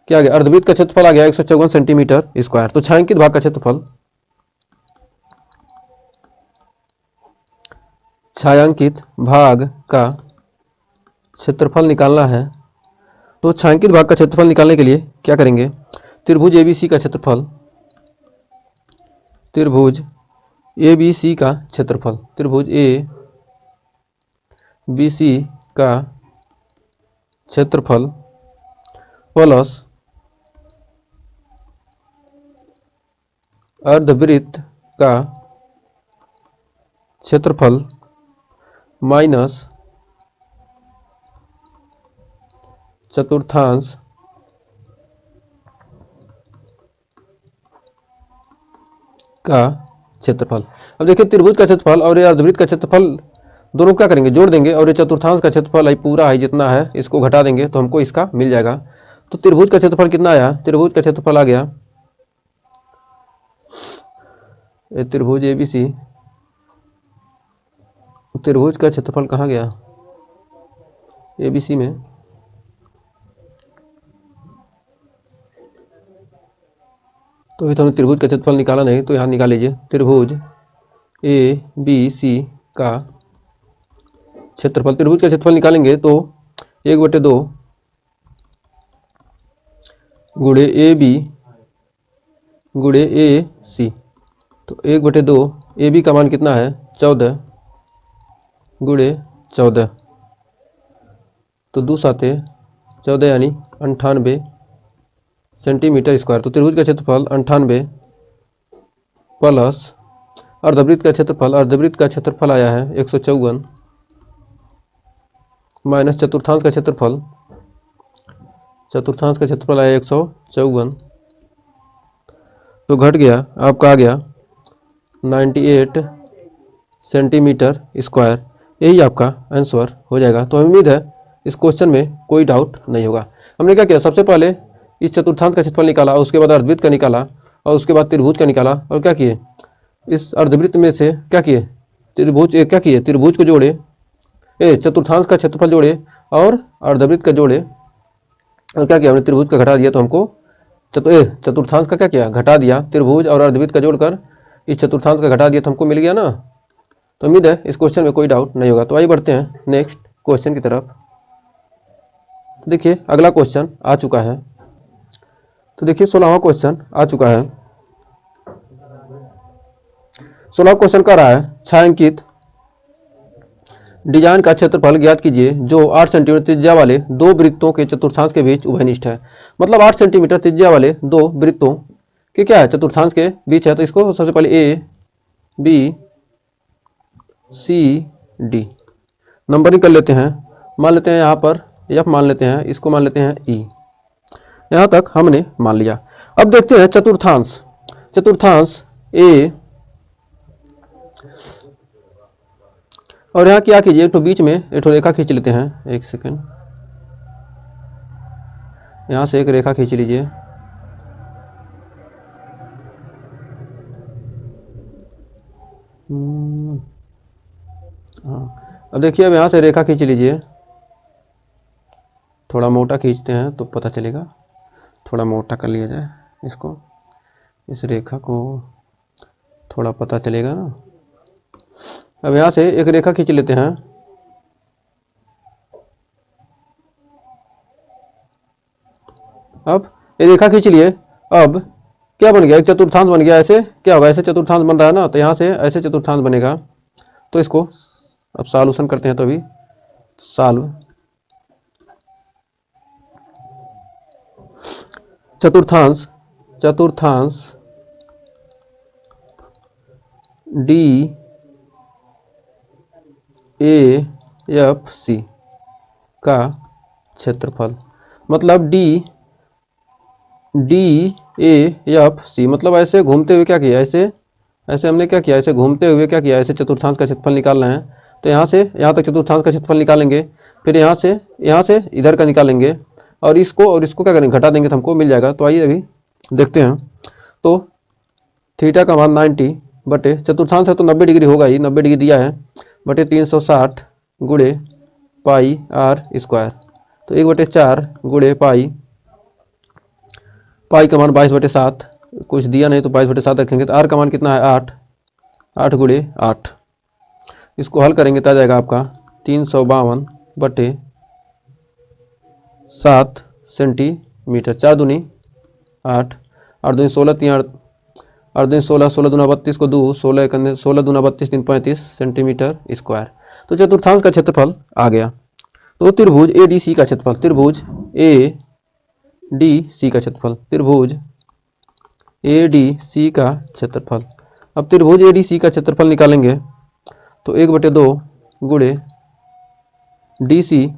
क्या आ गया, अर्धवृत्त का क्षेत्रफल आ गया 154 सेंटीमीटर स्क्वायर। तो छायांकित भाग का क्षेत्रफल, छायांकित भाग का क्षेत्रफल निकालना है, तो छायांकित भाग का क्षेत्रफल निकालने के लिए क्या करेंगे, त्रिभुज एबीसी का क्षेत्रफल, त्रिभुज एबीसी का क्षेत्रफल, त्रिभुज ए बी सी का क्षेत्रफल प्लस अर्धवृत्त का क्षेत्रफल माइनस चतुर्थांश का क्षेत्रफल। अब देखिए त्रिभुज का क्षेत्रफल और ये अर्धवृत्त का क्षेत्रफल दोनों क्या करेंगे जोड़ देंगे, और ये चतुर्थांश का क्षेत्रफल है पूरा है जितना है इसको घटा देंगे तो हमको इसका मिल जाएगा। तो त्रिभुज का क्षेत्रफल कितना आया, त्रिभुज का क्षेत्रफल आ गया, त्रिभुज एबीसी, त्रिभुज का क्षेत्रफल कहाँ गया एबीसी में, तो अभी तो हमने त्रिभुज का क्षेत्रफल निकाला नहीं, तो यहाँ निकाल लीजिए त्रिभुज ए बी सी का क्षेत्रफल, त्रिभुज का क्षेत्रफल निकालेंगे तो 1/2 गुणे ए बी गुणे ए सी, तो 1/2 ए बी का मान कितना है 14 गुणे 14, तो 2 साते 14 यानी 98 सेंटीमीटर स्क्वायर। तो त्रिभुज का क्षेत्रफल 98 प्लस अर्धवृत्त का क्षेत्रफल, अर्धवृत्त का क्षेत्रफल आया है 154 माइनस चतुर्थांश का क्षेत्रफल, चतुर्थांश का क्षेत्रफल आया 154, तो घट गया आपका, आ गया 98 सेंटीमीटर स्क्वायर। यही आपका आंसर हो जाएगा। तो उम्मीद है इस क्वेश्चन में कोई डाउट नहीं होगा। हमने क्या किया, सबसे पहले इस चतुर्थांश का क्षेत्रफल निकाला, उसके बाद अर्धवृत्त का निकाला, और उसके बाद त्रिभुज का निकाला, और क्या किए, इस अर्धवृत्त में से क्या किए, त्रिभुज क्या किए, त्रिभुज को जोड़े, चतुर्थांश का क्षेत्रफल जोड़े और अर्धवृत्त का जोड़े, और क्या किया हमने, त्रिभुज का घटा दिया तो हमको चतुर्थांश का क्या किया, घटा दिया, त्रिभुज और अर्धवृत्त का जोड़कर इस चतुर्थांश का घटा दिया तो हमको मिल गया ना। तो उम्मीद है इस क्वेश्चन में कोई डाउट नहीं होगा। तो आइए बढ़ते हैं नेक्स्ट क्वेश्चन की तरफ। तो देखिए अगला क्वेश्चन आ चुका है। तो देखिए 16वां क्वेश्चन आ चुका है। 16वां क्वेश्चन कह रहा है, छायांकित डिजाइन का क्षेत्रफल ज्ञात कीजिए जो 8 सेंटीमीटर त्रिज्या वाले दो वृत्तों के चतुर्थांश के बीच उभयनिष्ठ है। मतलब 8 सेंटीमीटर त्रिज्या वाले दो वृत्तों के क्या है, चतुर्थांश के बीच है। तो इसको सबसे पहले A B C D numbering कर लेते हैं। मान लेते हैं यहाँ पर एफ मान लेते हैं, इसको मान लेते हैं ई। यहाँ तक हमने मान लिया। अब देखते हैं चतुर्थांश। चतुर्थांश ए, और यहाँ क्या कीजिए, एक तो बीच में एक तो रेखा खींच लेते हैं। एक सेकंड, यहाँ से एक रेखा खींच लीजिए। हाँ, अब देखिए, अब यहाँ से रेखा खींच लीजिए। थोड़ा मोटा खींचते हैं तो पता चलेगा, थोड़ा मोटा कर लिया जाए इसको, इस रेखा को थोड़ा पता चलेगा ना। अब यहाँ से एक रेखा खींच लेते हैं। अब ये रेखा खींच लिए। अब क्या बन गया, एक चतुर्थांश बन गया। ऐसे क्या होगा, ऐसे चतुर्थांश बन रहा है ना, तो यहाँ से ऐसे चतुर्थांश बनेगा। तो इसको अब सॉल्यूशन करते हैं। तो अभी सॉल्व चतुर्थांश, चतुर्थांश डी ए एफ सी का क्षेत्रफल, मतलब डी ए एफ सी, मतलब ऐसे घूमते हुए क्या किया, ऐसे ऐसे हमने क्या किया, ऐसे घूमते हुए क्या किया, ऐसे चतुर्थांश का क्षेत्रफल निकालना है। तो यहाँ से यहाँ तक चतुर्थांश का क्षेत्रफल निकालेंगे, फिर यहाँ से इधर का निकालेंगे, और इसको क्या करेंगे, घटा देंगे तो हमको मिल जाएगा। तो आइए अभी देखते हैं। तो थीटा का मान 90 बटे चतुर्थांश है तो 90 डिग्री होगा ही, 90 डिग्री दिया है, बटे 360 गुणे पाई आर स्क्वायर। तो 1/4 गुणे पाई का मान 22/7, कुछ दिया नहीं तो 22/7 रखेंगे। तो आर का मान कितना है, 8 गुणे 8। इसको हल करेंगे तो आ जाएगा आपका 352/7 सेंटीमीटर। 4 दूनी 8, 8 दूनी 16, 8 दूनी 16, 16 दूना 32 को 2, 16 दूना 32, 3 35 सेंटीमीटर स्क्वायर। तो चतुर्थांश का क्षेत्रफल आ गया। तो त्रिभुज ए डी सी का क्षेत्रफल, त्रिभुज ए डी सी का क्षेत्रफल, त्रिभुज ए डी सी का क्षेत्रफल। अब त्रिभुज ए डी सी का क्षेत्रफल निकालेंगे तो 1/2 गुणे डी सी,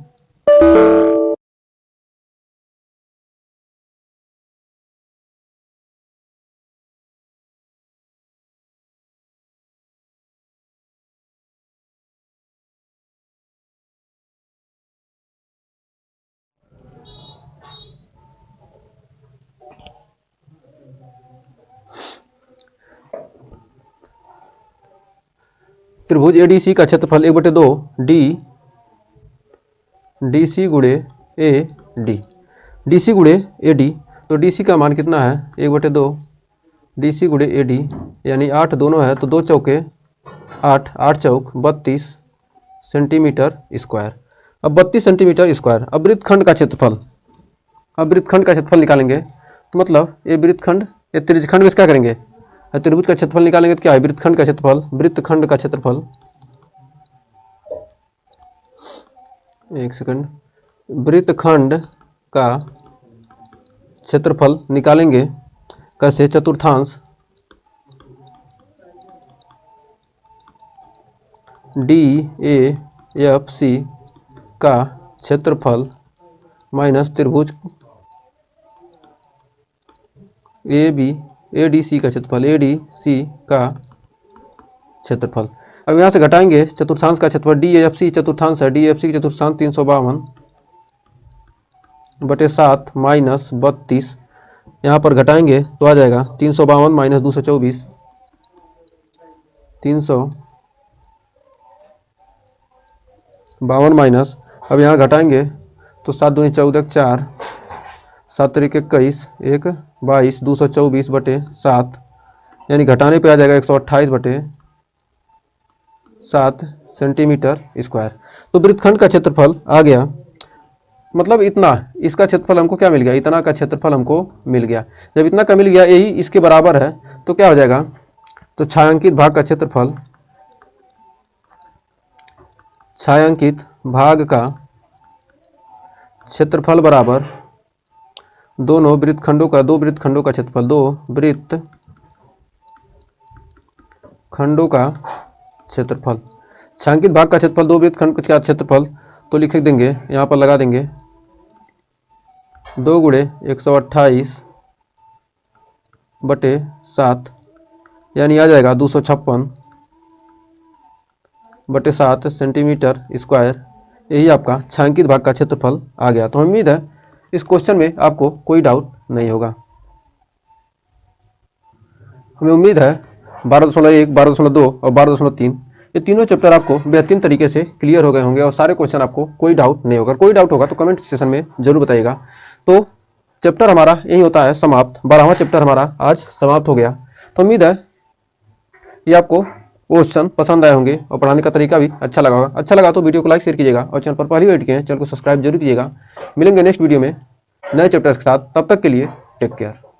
त्रिभुज ए डी सी का क्षेत्रफल 1/2 डी सी गुणे ए डी, डी सी गुणे ए डी। तो डी सी का मान कितना है, 1/2 डी सी गुणे ए डी, यानी 8 दोनों है तो 2 चौके 8, 8 चौक 32 सेंटीमीटर स्क्वायर। अब 32 सेंटीमीटर स्क्वायर। अब वृत्तखंड का क्षेत्रफल, अब वृत्तखंड का क्षेत्रफल निकालेंगे। तो मतलब ये वृत्तखंड, ये त्रिज्यखंड में क्या करेंगे, त्रिभुज का क्षेत्रफल निकालेंगे। तो क्या है, वृत्तखंड का क्षेत्रफल, वृत्तखंड का क्षेत्रफल, एक सेकंड, वृत्तखंड का क्षेत्रफल निकालेंगे कैसे, चतुर्थांश डी ए एफ सी का क्षेत्रफल माइनस त्रिभुज ए बी ADC का क्षेत्रफल, ADC का क्षेत्रफल। अब यहाँ से घटाएंगे चतुर्थांश का क्षेत्रफल, DAFC चतुर्थांश है, DAFC की चतुर्थांश 352/7 माइनस 32, यहाँ पर घटाएंगे तो आ जाएगा 352 माइनस 224, 352 माइनस, अब यहाँ घटाएंगे तो 7 दूनी 14, 4, 7 तरीके 21, 1 22, 224/7, यानी घटाने पे आ जाएगा 128/7 सेंटीमीटर स्क्वायर। तो वृत्तखंड का क्षेत्रफल आ गया, मतलब इतना, इसका क्षेत्रफल हमको क्या मिल गया, इतना का क्षेत्रफल हमको मिल गया। जब इतना का मिल गया, यही इसके बराबर है, तो क्या हो जाएगा, तो छायांकित भाग का क्षेत्रफल, छायांकित भाग का क्षेत्रफल बराबर दोनों वृत्तखंडों का, दो वृत्तखंडों का क्षेत्रफल, दो वृत्तखंडों का क्षेत्रफल। छायांकित भाग का क्षेत्रफल दो वृत्तखंड का क्षेत्रफल, तो लिख देंगे, यहाँ पर लगा देंगे 2 गुणे 128/7, यानी आ जाएगा 256/7 सेंटीमीटर स्क्वायर। यही आपका छायांकित भाग का क्षेत्रफल आ गया। तो उम्मीद है इस क्वेश्चन में आपको कोई डाउट नहीं होगा। हमें उम्मीद है 12.1, 12.2 और 12.3 ये तीनों चैप्टर आपको बेहतरीन तरीके से क्लियर हो गए होंगे और सारे क्वेश्चन आपको कोई डाउट नहीं होगा। कोई डाउट होगा तो कमेंट सेक्शन में जरूर बताइएगा। तो चैप्टर हमारा यही होता है समाप्त, 12वां चैप्टर हमारा आज समाप्त हो गया। तो उम्मीद है ये आपको क्वेश्चन पसंद आए होंगे और पढ़ाने का तरीका भी अच्छा लगा होगा। अच्छा लगा तो वीडियो को लाइक शेयर कीजिएगा और चैनल पर पहली बार किए हैं चैनल को सब्सक्राइब जरूर कीजिएगा। मिलेंगे नेक्स्ट वीडियो में नए चैप्टर्स के साथ, तब तक के लिए टेक केयर।